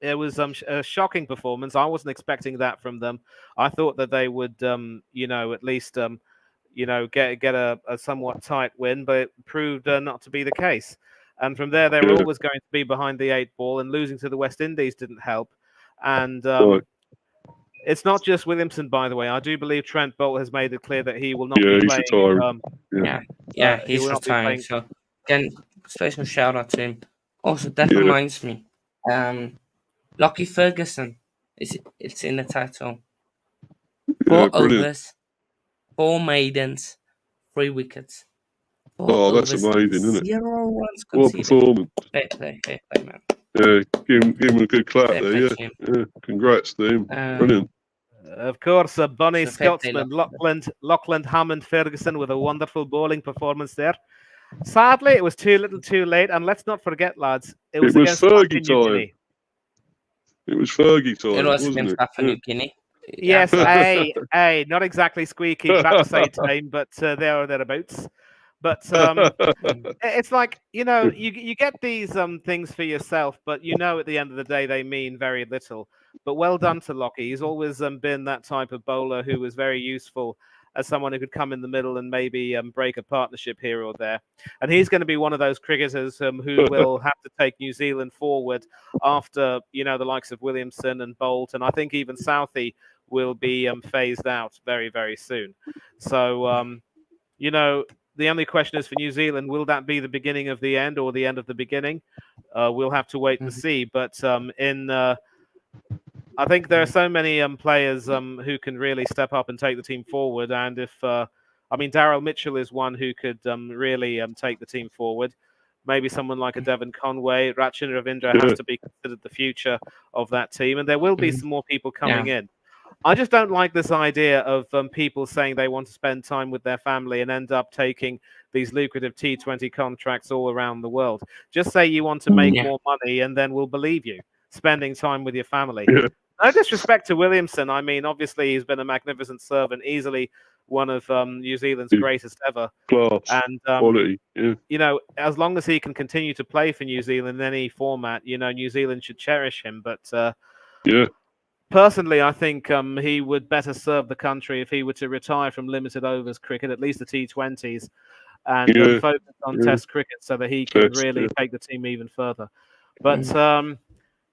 It was a shocking performance. I wasn't expecting that from them. I thought that they would, at least, get a somewhat tight win, but it proved not to be the case. And from there, they were always going to be behind the 8 ball, and losing to the West Indies didn't help. And it's not just Williamson, by the way. I do believe Trent Bolt has made it clear that he will not be playing. He's retiring. So again, special shout out to him. Also, that reminds me, Lockie Ferguson it's in the title. 4 overs, 4 maidens, 3 wickets. That's amazing, isn't it? 0 runs conceded. What performance! Fair play, man. Yeah, give him a good clap there. Yeah, congrats to him. Brilliant. Of course, a bunny Scotsman, Lachlan Hammond Ferguson, with a wonderful bowling performance there. Sadly, it was too little too late, and let's not forget, lads, it was against Fergie time. It was Fergie time. It was against Papua New Guinea. Yes, hey, not exactly squeaky backside time, but there or thereabouts. But it's like, you get these things for yourself, but at the end of the day they mean very little. But well done to Lockie. He's always been that type of bowler who was very useful as someone who could come in the middle and maybe break a partnership here or there. And he's going to be one of those cricketers who will have to take New Zealand forward after, the likes of Williamson and Bolt. And I think even Southey will be phased out very, very soon. So, the only question is for New Zealand, will that be the beginning of the end or the end of the beginning? We'll have to wait and see. But I think there are so many players who can really step up and take the team forward. And Daryl Mitchell is one who could really take the team forward. Maybe someone like a Devon Conway. Rachin Ravindra has to be considered the future of that team. And there will be some more people coming in. I just don't like this idea of people saying they want to spend time with their family and end up taking these lucrative T20 contracts all around the world. Just say you want to make more money and then we'll believe you, spending time with your family. No disrespect to Williamson. Obviously, he's been a magnificent servant, easily one of New Zealand's Yeah. greatest ever. Class, And quality. Yeah, you know, as long as he can continue to play for New Zealand in any format, you know, New Zealand should cherish him. But yeah, personally, I think he would better serve the country if he were to retire from limited overs cricket, at least the T20s, and yeah, focus on yeah. Test cricket so that he can Test, really yeah. take the team even further. But Mm.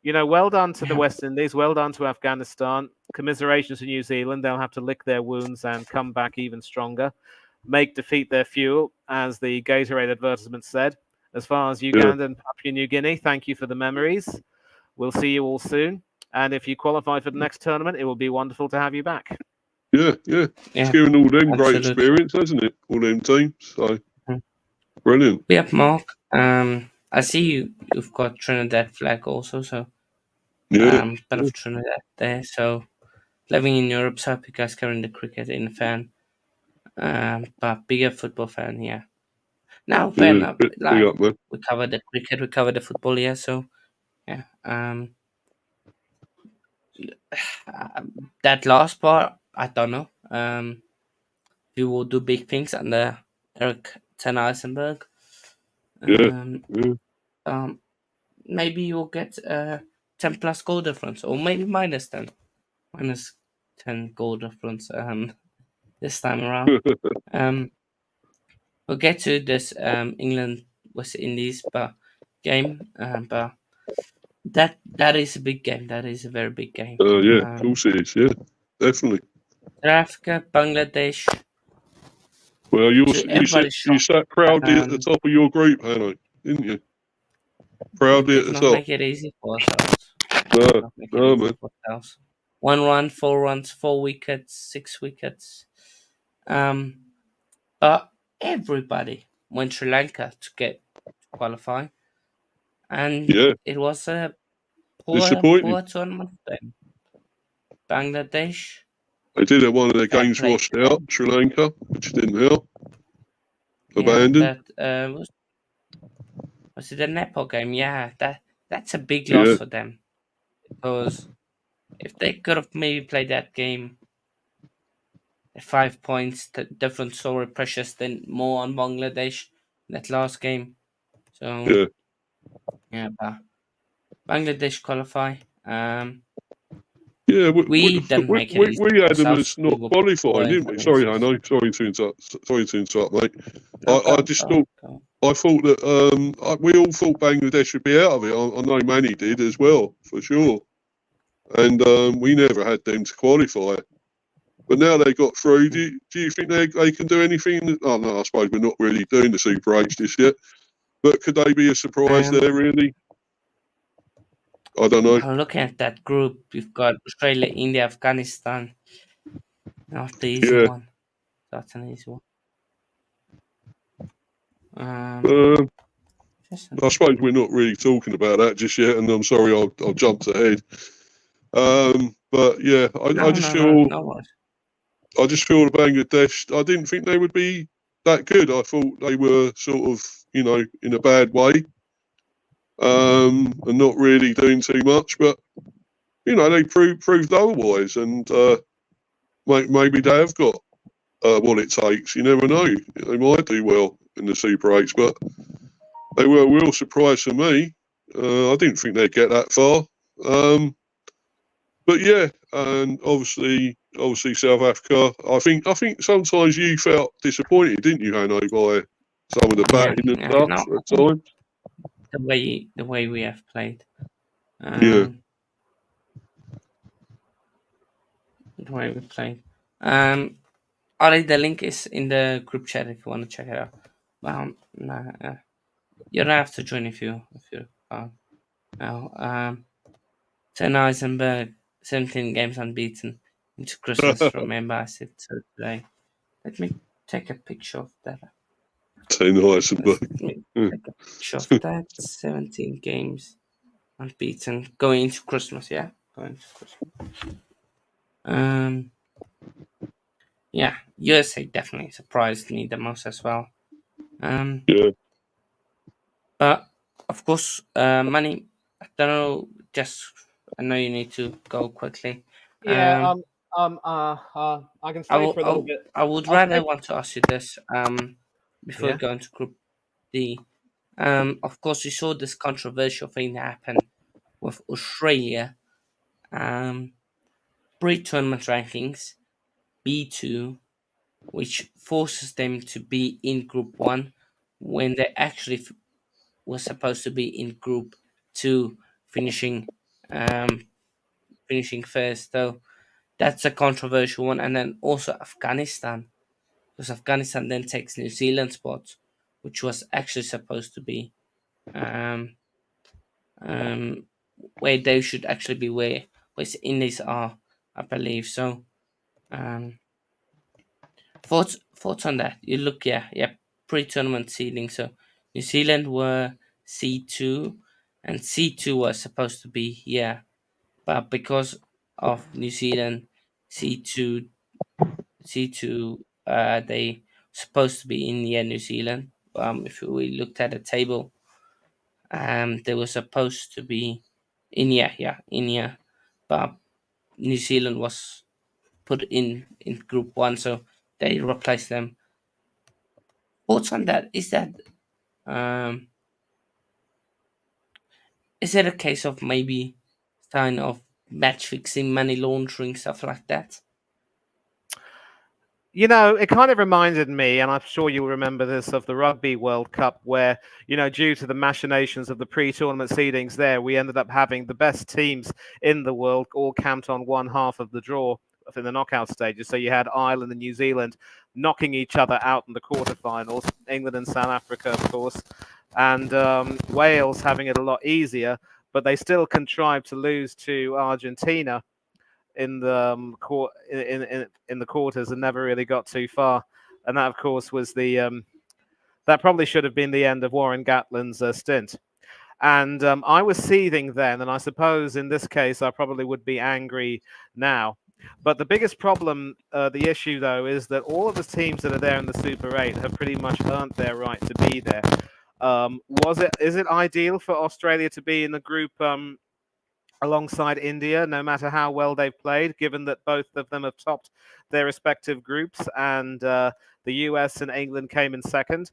you know, well done to the Yeah. West Indies, well done to Afghanistan. Commiserations to New Zealand. They'll have to lick their wounds and come back even stronger. Make defeat their fuel, as the Gatorade advertisement said. As far as Uganda and Papua New Guinea, thank you for the memories. We'll see you all soon. And if you qualify for the next tournament, it will be wonderful to have you back. Yeah, yeah. It's Yeah. given all them great Absolutely. experience, hasn't it? All them teams. So Mm. brilliant. Yeah, Mark. I see you've got Trinidad flag also, so Yeah, bit of Trinidad there. So living in Europe, so I hope you guys carrying the cricket in fan. But bigger football fan, yeah. Now, fair yeah. enough. Big Like up, man. we covered the cricket, we covered the football, yeah. So yeah. That last part, I don't know. We will do big things under Eric Ten Eisenberg. Yeah, Um, yeah. um, maybe you'll get 10 plus goal difference, or maybe minus 10 goal difference. This time around. We'll get to this England West Indies game, but that is a big game. That is a very big game. Yeah, of course it is. Yeah, definitely. South Africa, Bangladesh. Well, you Everybody's shocked. sat proudly at the top of your group, Hanno, didn't you? We Proudly at did the not top. make it easy for ourselves. No, We did not make it no, easy man. for ourselves. 1 run, 4 runs, 4 wickets, 6 wickets. But everybody went Sri Lanka to qualify, and Yeah, it was a disappointing. poor tournament for them. Bangladesh, They did have one of their they games played washed out, well. Sri Lanka, which didn't help. Yeah, Abandoned. that was it a Nepal game? Yeah, that's a big loss Yeah, for them, because if they could have maybe played that game at 5 points, different story, precious than more on Bangladesh in that last game. So yeah. yeah, but Bangladesh qualify. Yeah, We didn't make it easy we for had them ourselves. as We not were qualifying, poor in didn't we? Sorry, financials. Hanno. Sorry to interrupt. Sorry to interrupt, mate. No, I go, just go, thought go. I thought that we all thought Bangladesh would be out of it. I know Manny did as well, for sure. And we never had them to qualify. But now they got through. Do you think they can do anything? Oh no, I suppose we're not really doing the Super H just yet. But could they be a surprise there? Really? I don't know. Now looking at that group, we've got Australia, India, Afghanistan. Not the easy Yeah. one. That's an easy one. Just I suppose we're not really talking about that just yet, and I'm sorry I jumped ahead. But yeah, I just feel no worries. I just feel the Bangladesh. I didn't think they would be that good. I thought they were sort of in a bad way, and not really doing too much. But they proved otherwise, and maybe they have got what it takes. You never know. They might do well in the Super 8s, but they were a real surprise for me. I didn't think they'd get that far. But yeah, and obviously South Africa. I think sometimes you felt disappointed, didn't you, Hanno, by some of the batting and stuff No, at times. the way we have played. Yeah. The way we played. Alright, the link is in the group chat if you want to check it out. No, you don't have to join if you now. Ten Eisenberg, 17 games unbeaten into Christmas. Remember, I said so today. Let me take a picture of that. Ten Heisenberg. Let me take a picture of that. 17 games unbeaten going into Christmas. Yeah, going into Christmas. Yeah, USA definitely surprised me the most as well. Yeah. But of course, money. I don't know. I know you need to go quickly. Yeah, I can I stay will, for a little bit. I would I'll stay. rather want to ask you this before Yeah. going to Group D. Of course, you saw this controversial thing that happened with Australia. Pre-tournament rankings B2, which forces them to be in Group 1 when they actually were supposed to be in Group 2, finishing um, finishing first. So that's a controversial one. And then also Afghanistan, because Afghanistan then takes New Zealand's spot, which was actually supposed to be um, um, where they should actually be where West Indies are, I believe. So um, thoughts on that? You look, yeah, pre-tournament seeding. So New Zealand were C2, and C2 was supposed to be here, but because of New Zealand C2, they supposed to be in New Zealand. If we looked at the table, they were supposed to be in India, but New Zealand was put in Group 1, so they replaced them. Thoughts on that? Um, is it a case of maybe sign of match fixing, money laundering, stuff like that? It kind of reminded me, and I'm sure you'll remember this, of the Rugby World Cup, where, due to the machinations of the pre-tournament seedings there, we ended up having the best teams in the world all camped on one half of the draw in the knockout stages. So you had Ireland and New Zealand knocking each other out in the quarterfinals, England and South Africa, of course, and Wales having it a lot easier, but they still contrived to lose to Argentina in the in the quarters and never really got too far. And that, of course, was that probably should have been the end of Warren Gatlin's stint. And I was seething then, and I suppose in this case I probably would be angry now. But the biggest problem, the issue though, is that all of the teams that are there in the Super 8 have pretty much earned their right to be there. Is it ideal for Australia to be in the group alongside India, no matter how well they've played, given that both of them have topped their respective groups and the US and England came in second?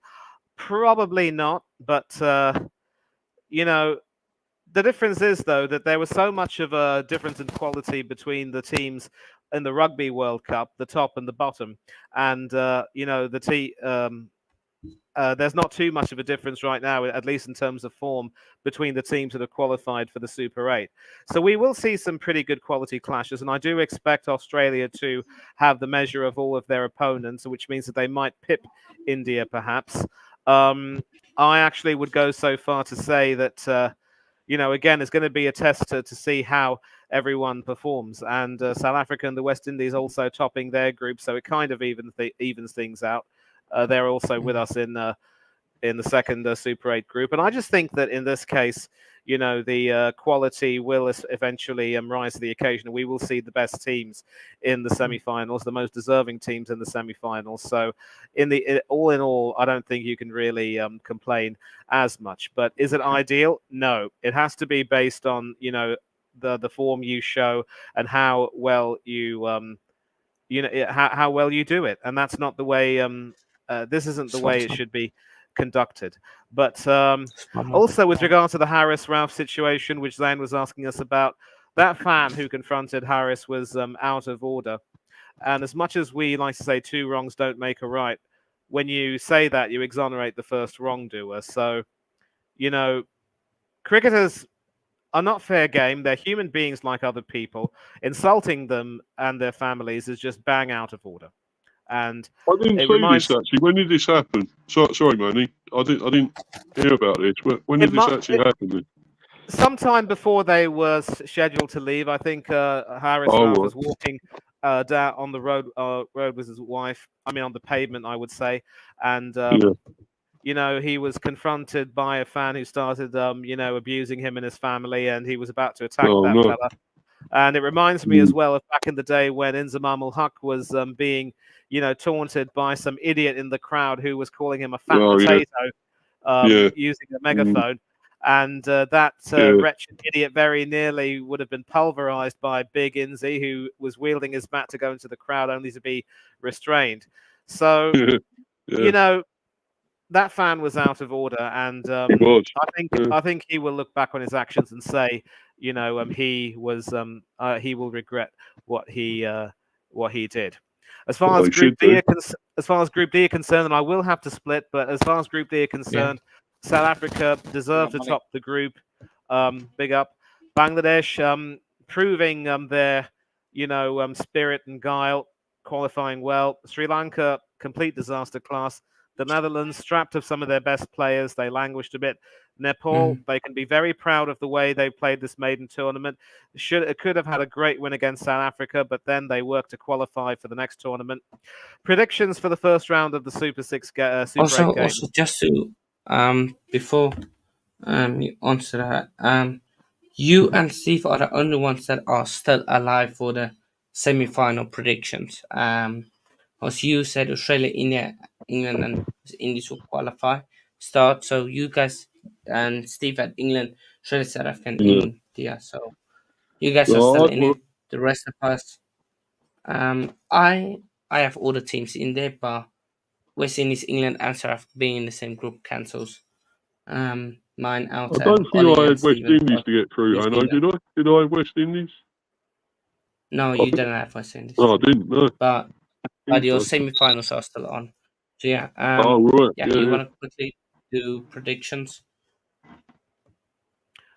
Probably not, but the difference is, though, that there was so much of a difference in quality between the teams in the Rugby World Cup, the top and the bottom, and there's not too much of a difference right now, at least in terms of form, between the teams that have qualified for the Super 8. So we will see some pretty good quality clashes, and I do expect Australia to have the measure of all of their opponents, which means that they might pip India, perhaps. I actually would go so far to say that, again, it's going to be a test to see how everyone performs. And South Africa and the West Indies also topping their group, so it kind of evens things out. They're also with us in the second Super 8 group. And I just think that in this case, the quality will eventually rise to the occasion. We will see the best teams in the semi-finals, the most deserving teams in the semi-finals. So all in all, I don't think you can really complain as much. But is it ideal? No. It has to be based on, the form you show and how well you how well you do it. And that's not the way this isn't the way it should be conducted. But also with regard to the Harris Ralph situation, which Zane was asking us about, that fan who confronted Harris was out of order. And as much as we like to say two wrongs don't make a right, when you say that, you exonerate the first wrongdoer. So, cricketers are not fair game. They're human beings like other people. Insulting them and their families is just bang out of order. And I didn't see this actually. When did this happen? Sorry, Manny. I didn't hear about this. When did this actually happen? Sometime before they were scheduled to leave. I think Harris Ralph was walking down on the road with his wife. I mean, on the pavement, I would say. And he was confronted by a fan who started abusing him and his family, and he was about to attack that fella. And it reminds me as well of back in the day when Inzamam ul-Haq was being, taunted by some idiot in the crowd who was calling him a fat potato using a megaphone. And that Yeah. wretched idiot very nearly would have been pulverized by Big Inzi, who was wielding his bat to go into the crowd only to be restrained. So, Yeah. you know, that fan was out of order, and He was. I think he will look back on his actions and say, he will regret what he did. As far as They Group should D do. as far as Group D are concerned, and I will have to split, but as far as Group D are concerned, South Africa deserve to top the group. Big up Bangladesh, proving their spirit and guile, qualifying well. Sri Lanka, complete disaster class. The Netherlands, strapped of some of their best players, they languished a bit. Nepal, they can be very proud of the way they played this maiden tournament. Could have had a great win against South Africa, but then they worked to qualify for the next tournament. Predictions for the first round of the Super 8 game. Also, just to before you answer that, you and Steve are the only ones that are still alive for the semi-final predictions. As you said, Australia, India, England, and West Indies will qualify. Start. So you guys and Steve had England, Australia, South Africa, and Yeah. India. So you guys are still Right, in well, it. The rest of us, I have all the teams in there, but West Indies, England, and South Africa being in the same group cancels. Mine I outside don't think Ollie I and had West Stephen Indies got to get through, New Hanno, Zealand. did I? Did I have West Indies? No, I you think- didn't have West Indies. No, I didn't. No. But think your so. semi-finals are still on. So yeah, Oh, right. yeah, Yeah, you yeah. want to quickly do predictions?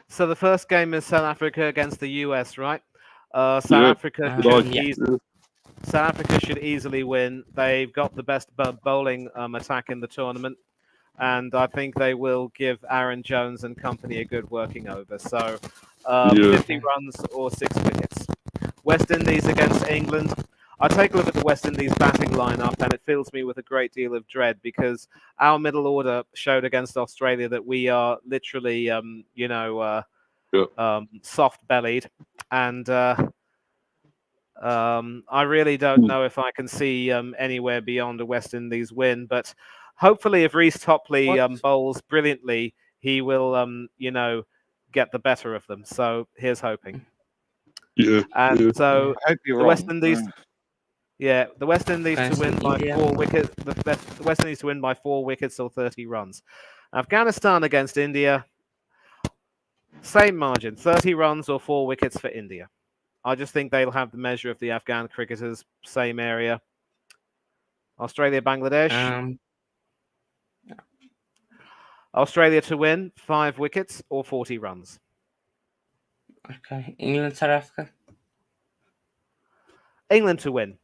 So the first game is South Africa against the US, right? South Yeah. Africa Right. should Yeah. South Africa should easily win. They've got the best bowling attack in the tournament, and I think they will give Aaron Jones and company a good working over. So, Yeah. 50 runs or 6 wickets. West Indies against England. I take a look at the West Indies batting lineup, and it fills me with a great deal of dread because our middle order showed against Australia that we are literally, soft-bellied, and I really don't know if I can see anywhere beyond a West Indies win. But hopefully, if Reece Topley bowls brilliantly, he will, get the better of them. So here's hoping. Yeah. And Yeah. so I hope you're the wrong. West Indies. Yeah, the West Indies to Against win by India. 4 wickets. The West Indies to win by 4 wickets or 30 runs. Afghanistan against India. Same margin, 30 runs or 4 wickets for India. I just think they'll have the measure of the Afghan cricketers, same area. Australia, Bangladesh. Australia to win, 5 wickets or 40 runs. Okay, England, South Africa. England to win,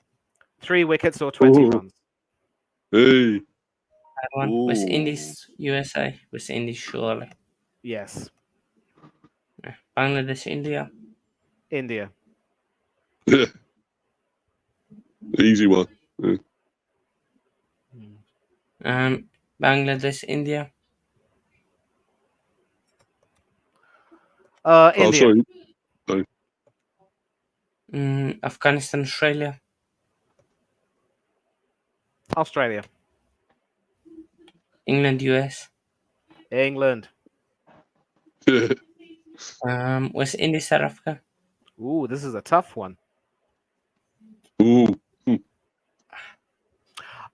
3 wickets or 20 Ooh. runs. Hey. That one. West Ooh. Indies, USA. West Indies, surely. Yes. Yeah. Bangladesh, India. India. Yeah. Easy one. Yeah. Bangladesh, India. Oh, India. sorry. Afghanistan, Australia. Australia. England, US. England. Yeah. West Indies, South Africa. Ooh, this is a tough one. Ooh.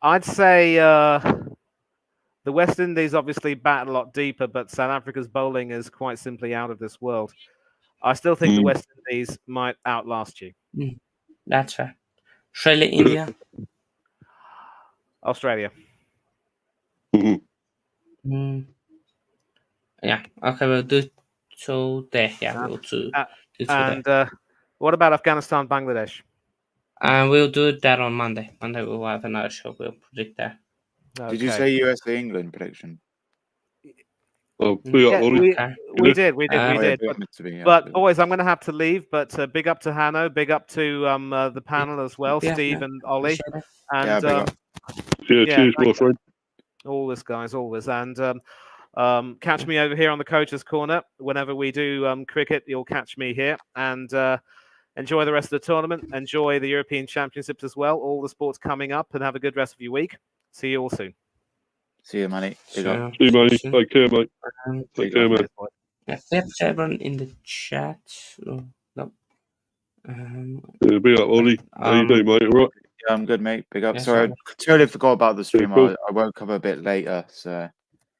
I'd say the West Indies obviously bat a lot deeper, but South Africa's bowling is quite simply out of this world. I still think the West Indies might outlast you. That's right. Australia, India. Australia. Yeah. Okay, we'll do so there. Yeah, we'll do so And there. what about Afghanistan, Bangladesh? And we'll do that on Monday. Monday we'll have another show. We'll predict that. Okay. Did you say USA England prediction? Oh, Yeah, we did. Oh, yeah, But, it meant to be, yeah. but boys, I'm going to have to leave. But big up to Hanno, big up to the panel as well, Yeah, Steve yeah. and Ollie. Appreciate it. And Yeah, big up. Yeah, yeah, cheers, thank my friend. always, guys, always. And catch me over here on the Coach's Corner. Whenever we do cricket, you'll catch me here. And enjoy the rest of the tournament. Enjoy the European Championships as well. All the sports coming up, and have a good rest of your week. See you all soon. See you, Manny. Big up. See you, mate. soon. Take care, mate. Um, Take care, man. yeah, we have everyone in the chat. Oh, no. Yeah, be up, Ollie. How you doing, mate? All right? Yeah, I'm good, mate. Big up. Yes, Sorry, I totally forgot about the stream. cool. I woke up a bit later, so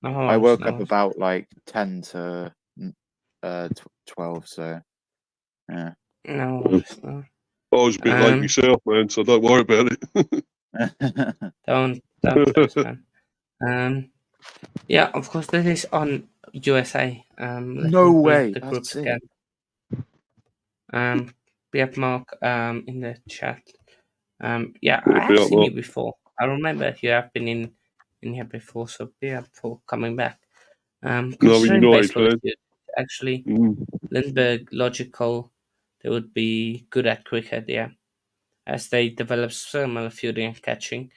no I worries, woke no up worries. about like 10 to 12. So yeah. No worries, no. I was a bit late myself, man, so don't worry about it. Don't stress, man. Yeah, of course, this is on USA. Let No me bring way. the That's group sick. again. We have Mark in the chat. Yeah, Yeah, I be have up, seen you Mark. before. I remember you have been in here before, so be up for coming back. Another Considering United baseball is fan. good, actually, Mm. Lindbergh, Logical, they would be good at cricket, yeah, as they develop similar fielding and catching.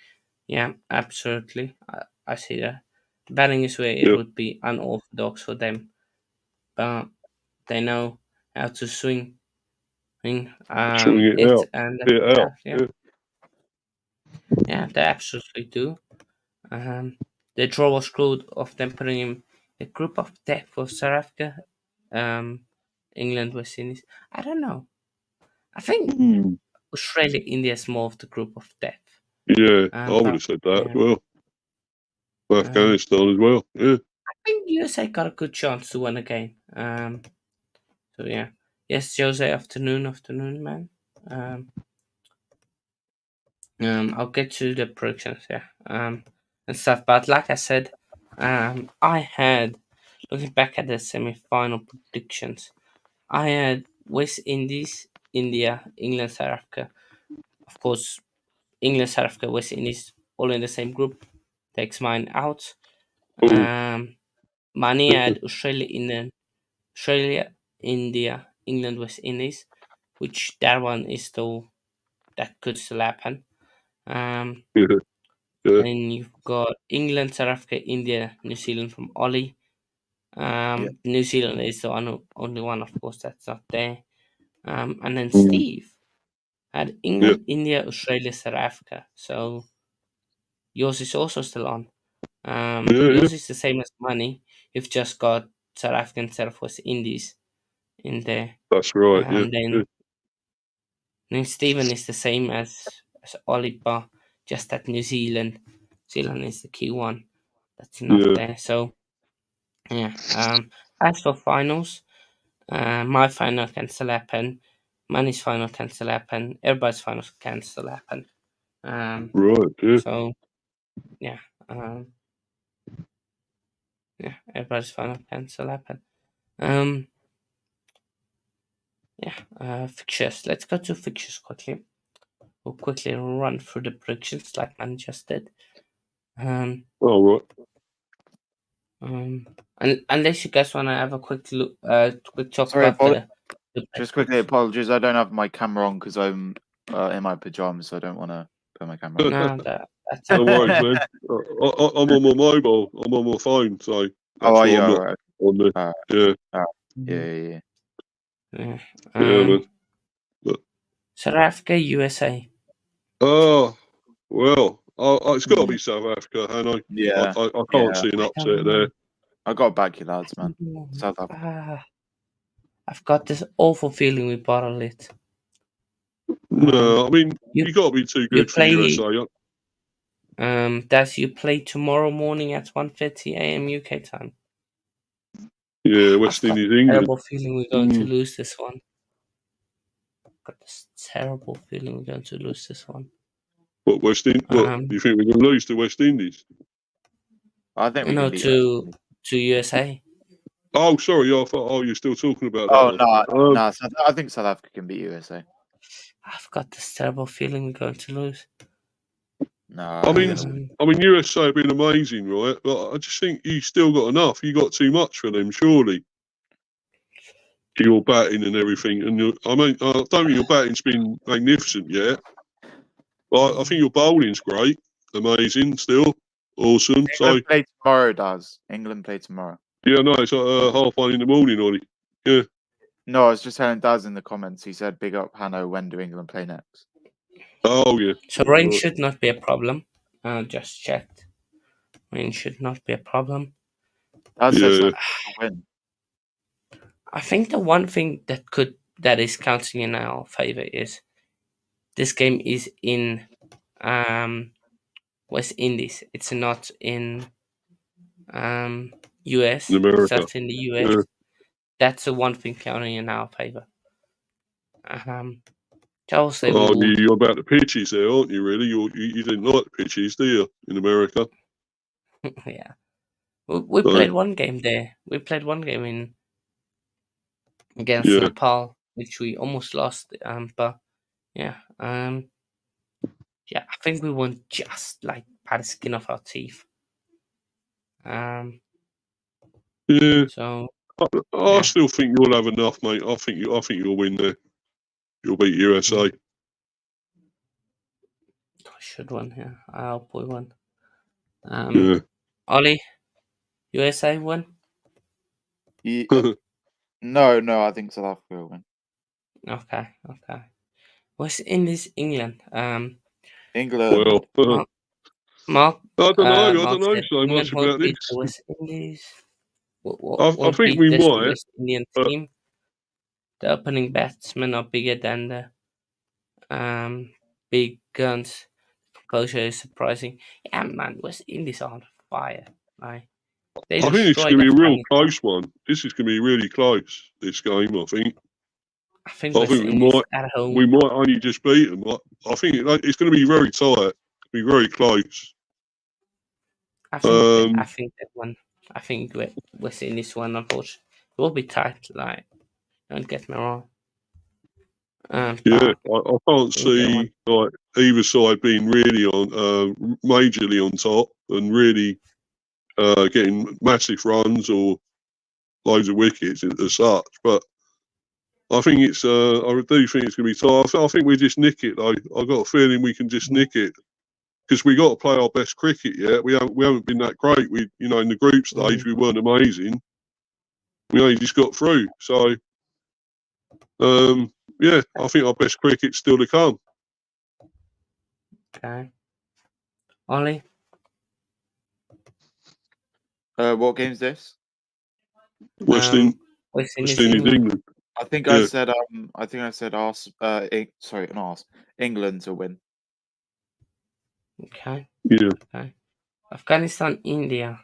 Yeah, absolutely. I see that. The batting is where it Yeah. would be unorthodox for them, but they know how to swing Shooting it it out. and It out. yeah, they absolutely do. The draw was crude of them putting him a group of death for South Africa, England, West Indies. I don't know. I think Mm. Australia, India is more of the group of death. Yeah, I would But have said that as yeah, well. Afghanistan as well. Yeah. I think USA got a good chance to win again. So yeah, yes, Jose, afternoon, man. I'll get to the predictions, yeah, and stuff. But like I said, I had looking back at the semi-final predictions. I had West Indies, India, England, South Africa. Of course, England, South Africa, West Indies, all in the same group. Takes mine out. Oh, Mani had Australia, India, England, West Indies, which that one is still that could still happen. yeah. Yeah. Then you've got England, South Africa, India, New Zealand from Ollie. Yeah. New Zealand is the only one, of course, that's not there. And then Mm. Steve had Yeah. England, India, Australia, South Africa. So yours is also still on. Yeah. Yeah. Yours is the same as money. You've just got South Africa instead of West Indies in there. That's right. Yeah. Yeah. Then Stephen is the same as Oliver, just that New Zealand. Zealand is the key one that's not Yeah. there. So yeah. As for finals, my final can still happen. Money's final can still happen. Everybody's final can still happen. Right. Yeah. So yeah. Yeah. Everybody's final can still happen. Yeah. Fixtures. Let's go to fixtures quickly. We'll quickly run through the predictions like man just did. Um, All right. unless you guys want to have a quick look, quick talk Sorry, about the just quickly, apologies. I don't have my camera on because I'm in my pajamas, so I don't want to put my camera on. no, that's No okay. worries, man. I'm on my mobile. I'm on my phone, so Oh, that's are why you I'm not alright? on there. Alright. Yeah. Yeah. Yeah. Yeah, man. But, South Africa, USA. oh, well, it's got to be South Africa, Hanno. Yeah. I can't see an I upset don't there. know. I got to back you lads, man. South Africa. I've got this awful feeling we bottle it. No, I mean, you you got to be too you good for play USA. does you play tomorrow morning at 1:30 a.m. UK time? Yeah, I've West got Indies, a England. terrible feeling we're going to lose this one. I've got this terrible feeling we're going to lose this one. What, West Indies? What, you think we're going to lose to West Indies? I think we No, can beat to USA. Oh, sorry. I thought, you're still talking about that Oh, one. no. I think South Africa can beat USA. I've got this terrible feeling we're going to lose. No, I mean, USA have been amazing, right? But I just think you still got enough. You got too much for them, surely. Your batting and everything, and I don't think your batting's been magnificent yet. But I think your bowling's great, amazing, still awesome. England play tomorrow, Daz. England play tomorrow. Yeah, no, it's like 1:30 in the morning, Ollie. Yeah. No, I was just telling Daz in the comments. He said, "Big up, Hanno. When do England play next?" Oh yeah. So rain should not be a problem. Just checked. I mean, should not be a problem. That's Yeah. not a win. I think the one thing that is counting in our favor is this game is in West Indies. It's not in US. In America. That's in the US. Yeah. That's the one thing counting in our favor. Chelsea Oh, will. you're about the pitches there, aren't you? Really, you didn't like the pitches, do you? In America. Yeah, we So, played one game there. We played one game in against yeah. Nepal, which we almost lost. But yeah, yeah, I think we won just like by the skin of our teeth. Yeah. So I yeah, still think you'll have enough, mate. I think you'll win there. You'll beat USA. should win. Yeah, I hope we win. Yeah. Ollie, USA win. No, I think South Africa will win. Okay. West Indies, England. England. Well, Mark. I don't Mark know said so England much will about beat this. the West Indies. I Won't think beat we this might. West Indian but- team. The opening batsmen are bigger than the big guns. Composure is surprising. Yeah, man, West Indies are on fire. Like they I think it's destroyed going to be a real Afghanistan. close one. This is going to be really close. This game, I think. I think I West think Indies at home. we might only just beat them. I think it's going to be very tight. Be very close. I think that one. I think West Indies one. Unfortunately, it will be tight. Like, don't get me wrong. Yeah, But I can't we'll get one. see like either side being really on majorly on top and really getting massive runs or loads of wickets as such. But I think I do think it's going to be tight. I think we just nick it though. I've got a feeling we can just nick it because we got to play our best cricket yet. We haven't been that great. In the group stage we weren't amazing. We only just got through. So yeah, I think our best cricket's still to come. Okay. Ollie. What game's this? West Indies, England. I think Yeah. I said England to win. Okay. Yeah. Okay. Afghanistan, India.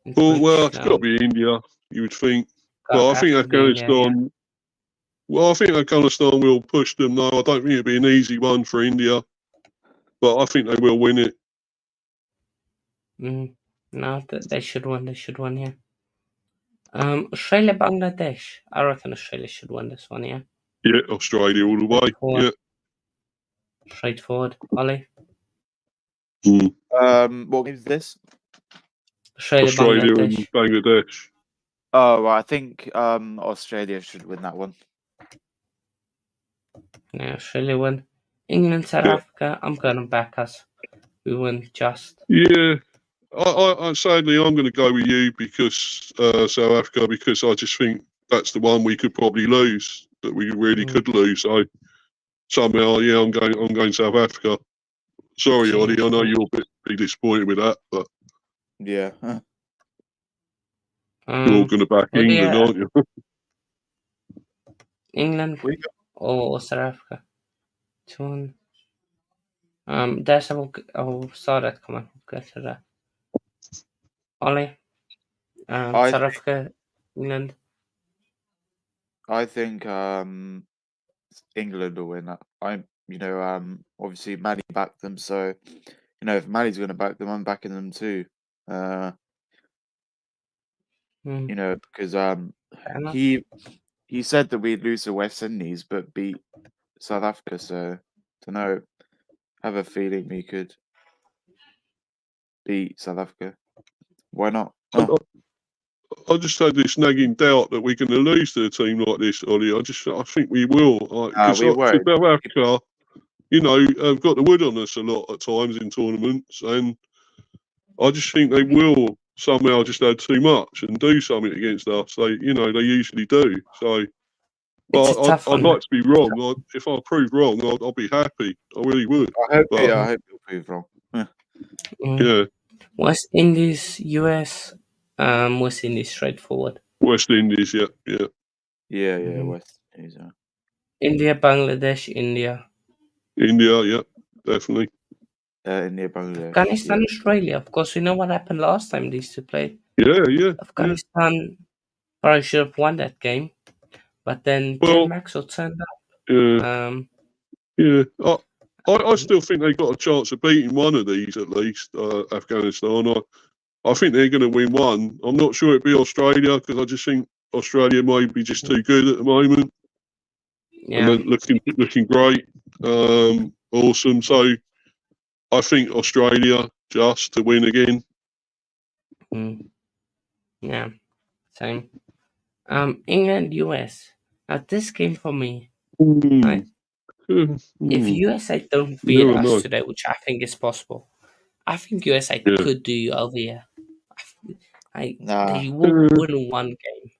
Well, it's got to be India, you would think. But I think Afghanistan. Well, I think Afghanistan will push them. No, I don't think it'll be an easy one for India, but I think they will win it. No, they should win. They should win. Yeah. Australia, Bangladesh. I reckon Australia should win this one. Yeah. Yeah, Australia all the way. Yeah. Straightforward. Ollie. What game's this? Australia, and Bangladesh. Oh, I think Australia should win that one. Yeah, Australia win. England, South Africa. I'm going to back us. We win just. Yeah. I sadly I'm going to go with you because South Africa, because I just think that's the one we could probably lose, that we really could lose. So somehow, yeah, I'm going South Africa. Sorry, Ollie, I know you'll be disappointed with that, but yeah, you're going to back England, aren't you? England or South Africa? Which one? I'll saw that. Come on, we'll get to that. Ollie, South Africa, England. I think England will win that. Obviously Manny backed them, so if Manny's going to back them, I'm backing them too. Because he said that we'd lose to West Indies but beat South Africa, so don't know. Have a feeling we could beat South Africa. Why not? I just had this nagging doubt that we're going to lose to a team like this, Ollie. I think we will. Because we won't. South Africa, have got the wood on us a lot at times in tournaments, and I just think they will somehow just add too much and do something against us. They usually do. So, but I'd like to be wrong. If I prove wrong, I'll be happy. I really would. I hope you'll prove wrong. Yeah. West Indies, US, West Indies straightforward. West Indies, yeah. Yeah, Mhm. West Indies. India, Bangladesh, India. India, yeah, definitely. India, Bangladesh. Afghanistan, Australia. Of course, you know what happened last time these two played. Yeah. Afghanistan probably should have won that game, but then Well, Ken Maxwell turned up. yeah. I still think they got a chance of beating one of these at least. Afghanistan. I think they're going to win one. I'm not sure it'd be Australia because I just think Australia might be just too good at the moment. And Yeah. they're looking great. Awesome. So I think Australia just to win again. Mm. Yeah. Same. England, US. Now this game for me, right? If USA don't beat Never us know. today, which I think is possible, I think USA Yeah. could do you over here. Nah. They will win one game.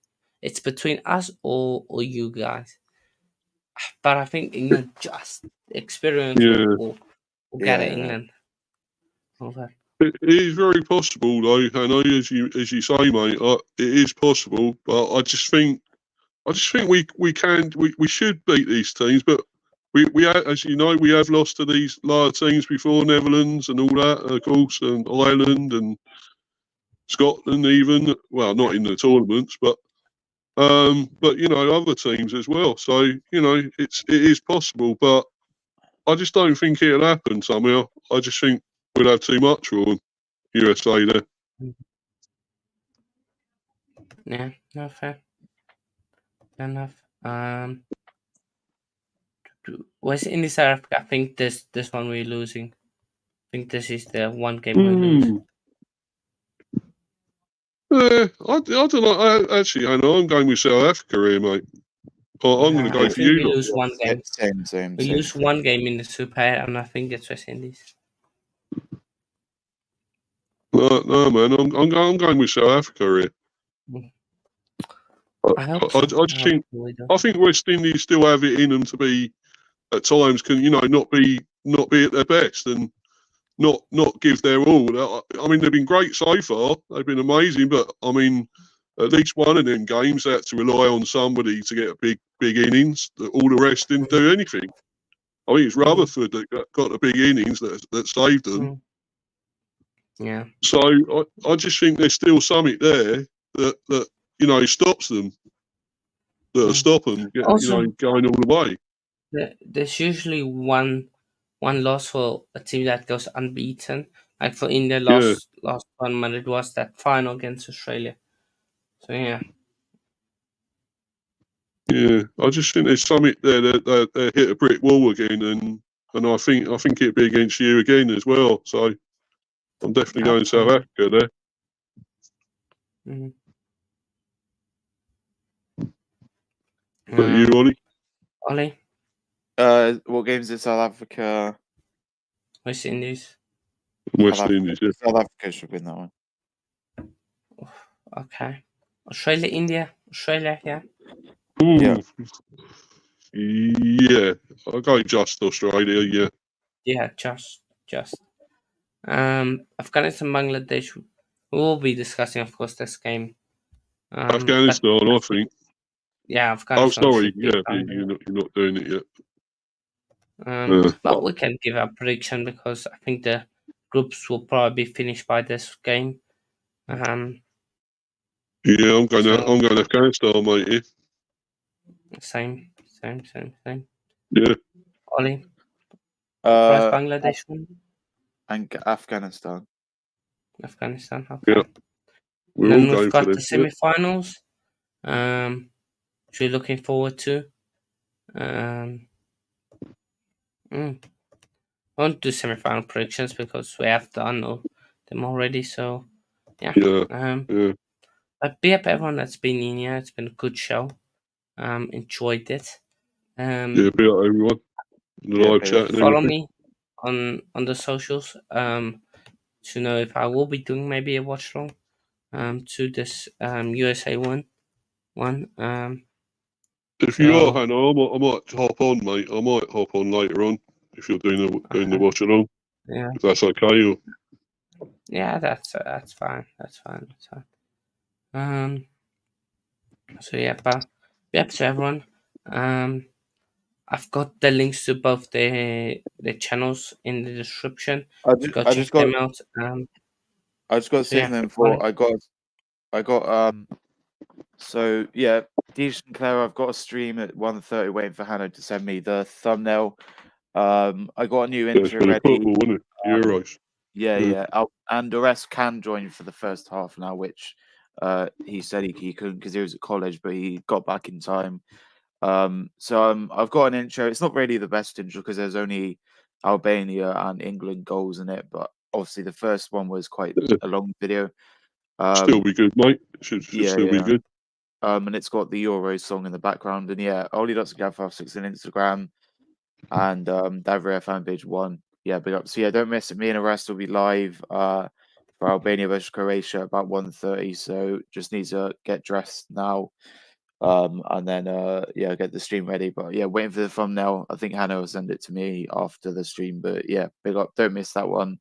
It's between us or you guys. But I think England just experience Yeah. will get at Yeah. England over. It is very possible, though, Hannah, as you say, mate. It is possible, but I just think we should beat these teams. But we as you know, we have lost to these lower teams before, Netherlands and all that, of course, and Ireland and Scotland, even. Well, not in the tournaments, but you know, other teams as well. So you know, it is possible, but I just don't think it'll happen somehow. I just think we'll have too much for them. USA there. Yeah, no fair. Fair enough. West Indies, South Africa. I think this one we're losing. I think this is the one game we lose. I don't know. Actually, I know I'm going with South Africa here, mate. I'm going to I go for think you we lot. lose one game. Same. We lose one game in the Super 8, and I think it's West Indies. No, man. I'm going with South Africa here. I hope so. I think West Indies still have it in them to be at times can not be at their best and not give their all. I mean, they've been great so far. They've been amazing, but I mean, at least one of them games they had to rely on somebody to get a big innings. All the rest didn't do anything. I think it's Rutherford that got the big innings that saved them. Yeah. So I just think there's still something there that stops them. That'll stop them, Also, going all the way. there's usually one loss for a team that goes unbeaten. Like for India, last tournament, it was that final against Australia. So yeah. Yeah, I just think there's something there that they hit a brick wall again, and I think it'd be against you again as well. So I'm definitely going South Africa there. Mm-hmm. But you, Ollie? Ollie? What games in South Africa? West Indies. West Indies, yeah. South Africa should win that one. Okay. Australia, India. Australia, yeah. Ooh. Yeah. I'll go just Australia, yeah. Yeah, just. Afghanistan, Bangladesh. We will be discussing, of course, this game. Afghanistan, I think. Yeah, Afghanistan. Oh, sorry. Should be Yeah, you're not doing it yet. But we can give a prediction because I think the groups will probably be finished by this game. Yeah, I'm going Afghanistan, mate. Yeah. Same. Yeah. Ollie? Surprise Bangladesh one? And Afghanistan. Afghanistan, okay. Yeah. And then we've got the semi-finals, which we're looking forward to. I won't do semi-final predictions because we have done them already. So yeah. But be up everyone that's been in here. It's been a good show. Enjoyed it. Yeah, be up everyone. Live chat and follow everything. me on the socials. To know if I will be doing maybe a watch along. To this USA one. If you are, Hannah, I might hop on, mate. I might hop on later on if you're doing the watch along. Yeah. If that's okay. Yeah, that's fine. That's fine. That's fine. So yeah, but yep, to everyone. I've got the links to both the channels in the description. So go I check just got them out. I just got to So say yeah, something Ollie. before I got so yeah, DJ Sinclair, I've got a stream at 1:30 waiting for Hannah to send me the thumbnail. I got a new Yeah, it's intro for the ready. football, wasn't it? Euros. Yeah, Yeah. yeah. And the rest can join for the first half now, which he said he couldn't because he was at college, but he got back in time. So I've got an intro. It's not really the best intro because there's only Albania and England goals in it, but obviously the first one was quite Yeah. a long video. Still be good, mate. Should Yeah, still be yeah. good. And it's got the Euros song in the background. And yeah, Oli.Gav56 on Instagram and Davria fan page 1. Yeah, big up. So yeah, don't miss it. Me and Arrest will be live for Albania versus Croatia about 1:30. So just need to get dressed now. And then yeah, get the stream ready. But yeah, waiting for the thumbnail. I think Hannah will send it to me after the stream. But yeah, big up. Don't miss that one.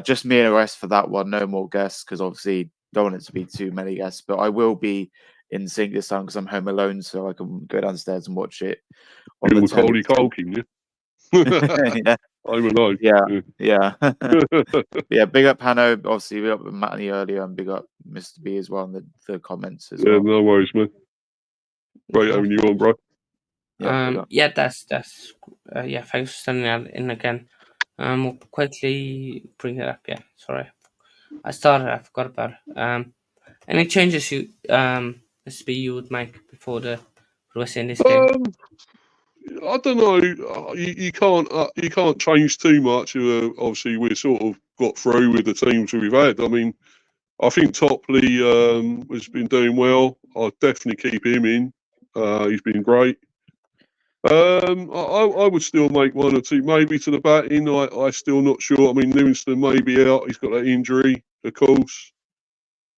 Just me and Arrest for that one. No more guests because obviously don't want it to be too many guests. But I will be in sync this time because I'm home alone, so I can go downstairs and watch it on You're the with telly. Coley Colkin, yeah? Yeah, I'm alive. yeah, yeah. Yeah. Yeah, big up Hanno. Obviously, big up Matty earlier, and big up Mr. B as well in the comments as Yeah, well. no worries, man. Great Yeah. having you on, bro. Yeah, big up. Yeah, that's yeah. Thanks for sending that in again. We'll quickly bring it up. Yeah, sorry, I forgot about it. Any changes Mr. B, you would make before the West Indies game? I don't know. You can't change too much. Obviously, we're sort of got through with the teams we've had. I mean, I think Topley has been doing well. I'd definitely keep him in. He's been great. I would still make one or two, maybe to the batting. I still not sure. I mean, Livingston may be out. He's got that injury, of course.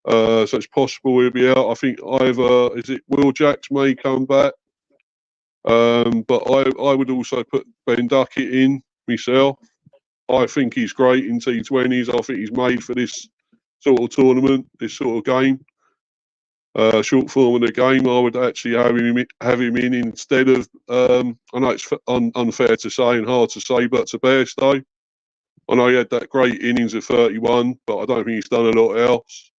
So it's possible he'll be out. I think either is it Will Jacks may come back. But I would also put Ben Duckett in myself. I think he's great in T20s. I think he's made for this sort of tournament, this sort of game. Short form of the game, I would actually have him in instead of. I know it's unfair to say and hard to say, but to Bairstow. I know he had that great innings of 31, but I don't think he's done a lot else.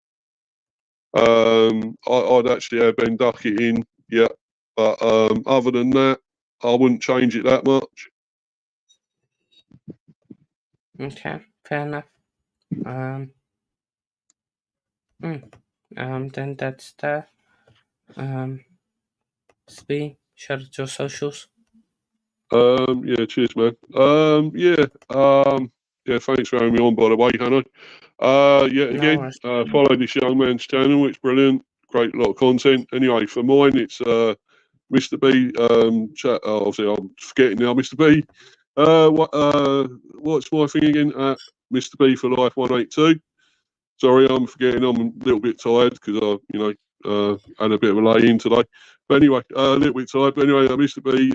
I'd actually have Ben Duckett in, yeah. But other than that, I wouldn't change it that much. Okay, fair enough. Then that's that. Spee, shout out your socials. Yeah, cheers, man. Yeah, thanks for having me on, by the way, Hannah. Yeah, again, follow this young man's channel. It's brilliant. Great lot of content. Anyway, for mine, it's Mr. B. Chat. Obviously, I'm forgetting now. Mr. B. What's my thing again? Mr. B for Life 182. Sorry, I'm forgetting. I'm a little bit tired because I, had a bit of a lay in today. But anyway, a little bit tired. But anyway, Mr. B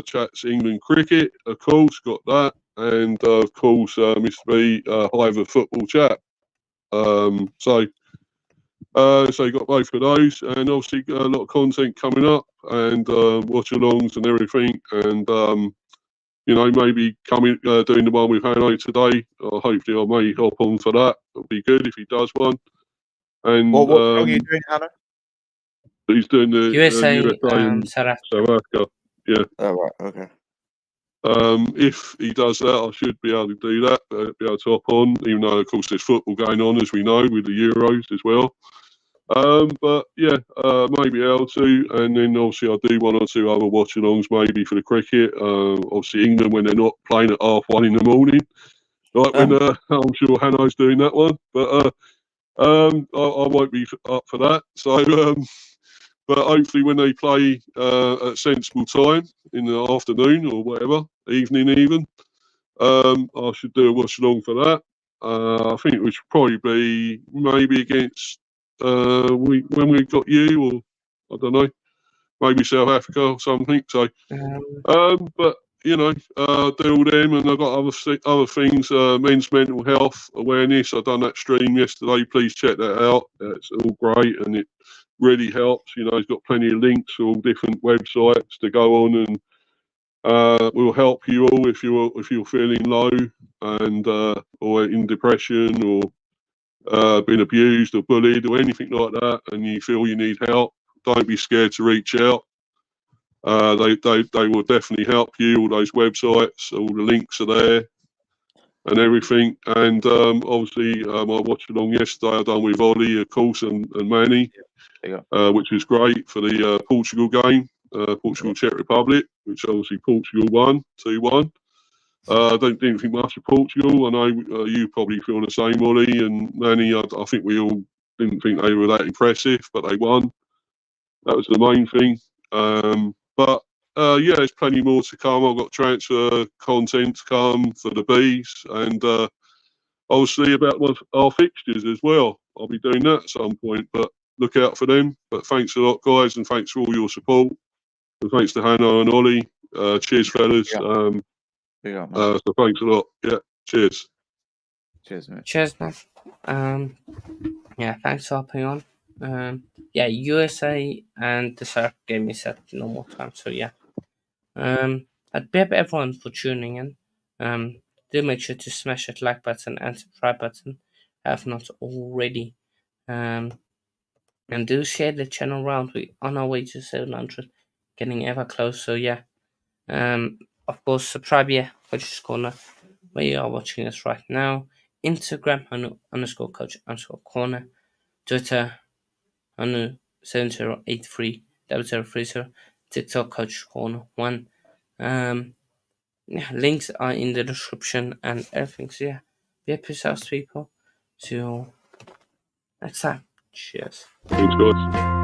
chats England cricket, of course, got that, and of course, Mr. B Hive football chat. So you got both of those, and obviously a lot of content coming up, and watch-alongs and everything, and maybe coming doing the one with Hanno today. Hopefully, I may hop on for that. It'll be good if he does one. And What song are you doing, Hannah? he's doing the USA, USA and South Africa. South Africa. Yeah. Oh right, okay. If he does that, I should be able to do that. Be able to hop on, even though of course there's football going on, as we know, with the Euros as well. But yeah, maybe able to, and then obviously I do one or two other watch-alongs maybe for the cricket. Obviously England when they're not playing at 1:30 in the morning, like when I'm sure Hanno's doing that one. But I won't be up for that. So, but hopefully when they play at sensible time in the afternoon or whatever, evening even, I should do a watch-along for that. I think it would probably be maybe against when we got you, or I don't know, maybe South Africa or something. So, but do all them, and I've got other things. Men's mental health awareness. I've done that stream yesterday. Please check that out. It's all great, and it really helps. He's got plenty of links to all different websites to go on, and will help you all if you're feeling low and or in depression or been abused or bullied or anything like that, and you feel you need help. Don't be scared to reach out. They will definitely help you. All those websites, all the links are there and everything. And obviously, I watched along yesterday. I done with Ollie, of course, and Manny, which was great for the Portugal game, Portugal Czech Republic, which obviously Portugal won 2-1. Didn't think much of Portugal. I know you probably feel the same, Ollie and Manny. I think we all didn't think they were that impressive, but they won. That was the main thing. But there's plenty more to come. I've got transfer content to come for the Bees, and obviously about our fixtures as well. I'll be doing that at some point, but look out for them. But thanks a lot, guys, and thanks for all your support. And thanks to Hannah and Ollie. Cheers, fellas. So thanks a lot. Yeah, cheers. Cheers, mate. Cheers, man. Thanks for hopping on. USA and the Surf game is at normal time, so yeah. I'd beg everyone for tuning in. Do make sure to smash that like button and subscribe button if not already. And do share the channel around. We're on our way to 700, getting ever closer. So yeah. Of course, subscribe Coach's Corner, where you are watching us right now. Instagram _coach_corner. Twitter 70830030. TikTok Coach Corner 1. Links are in the description and everything. So yeah, peace out, people. See you all next time. Cheers. Thanks, guys.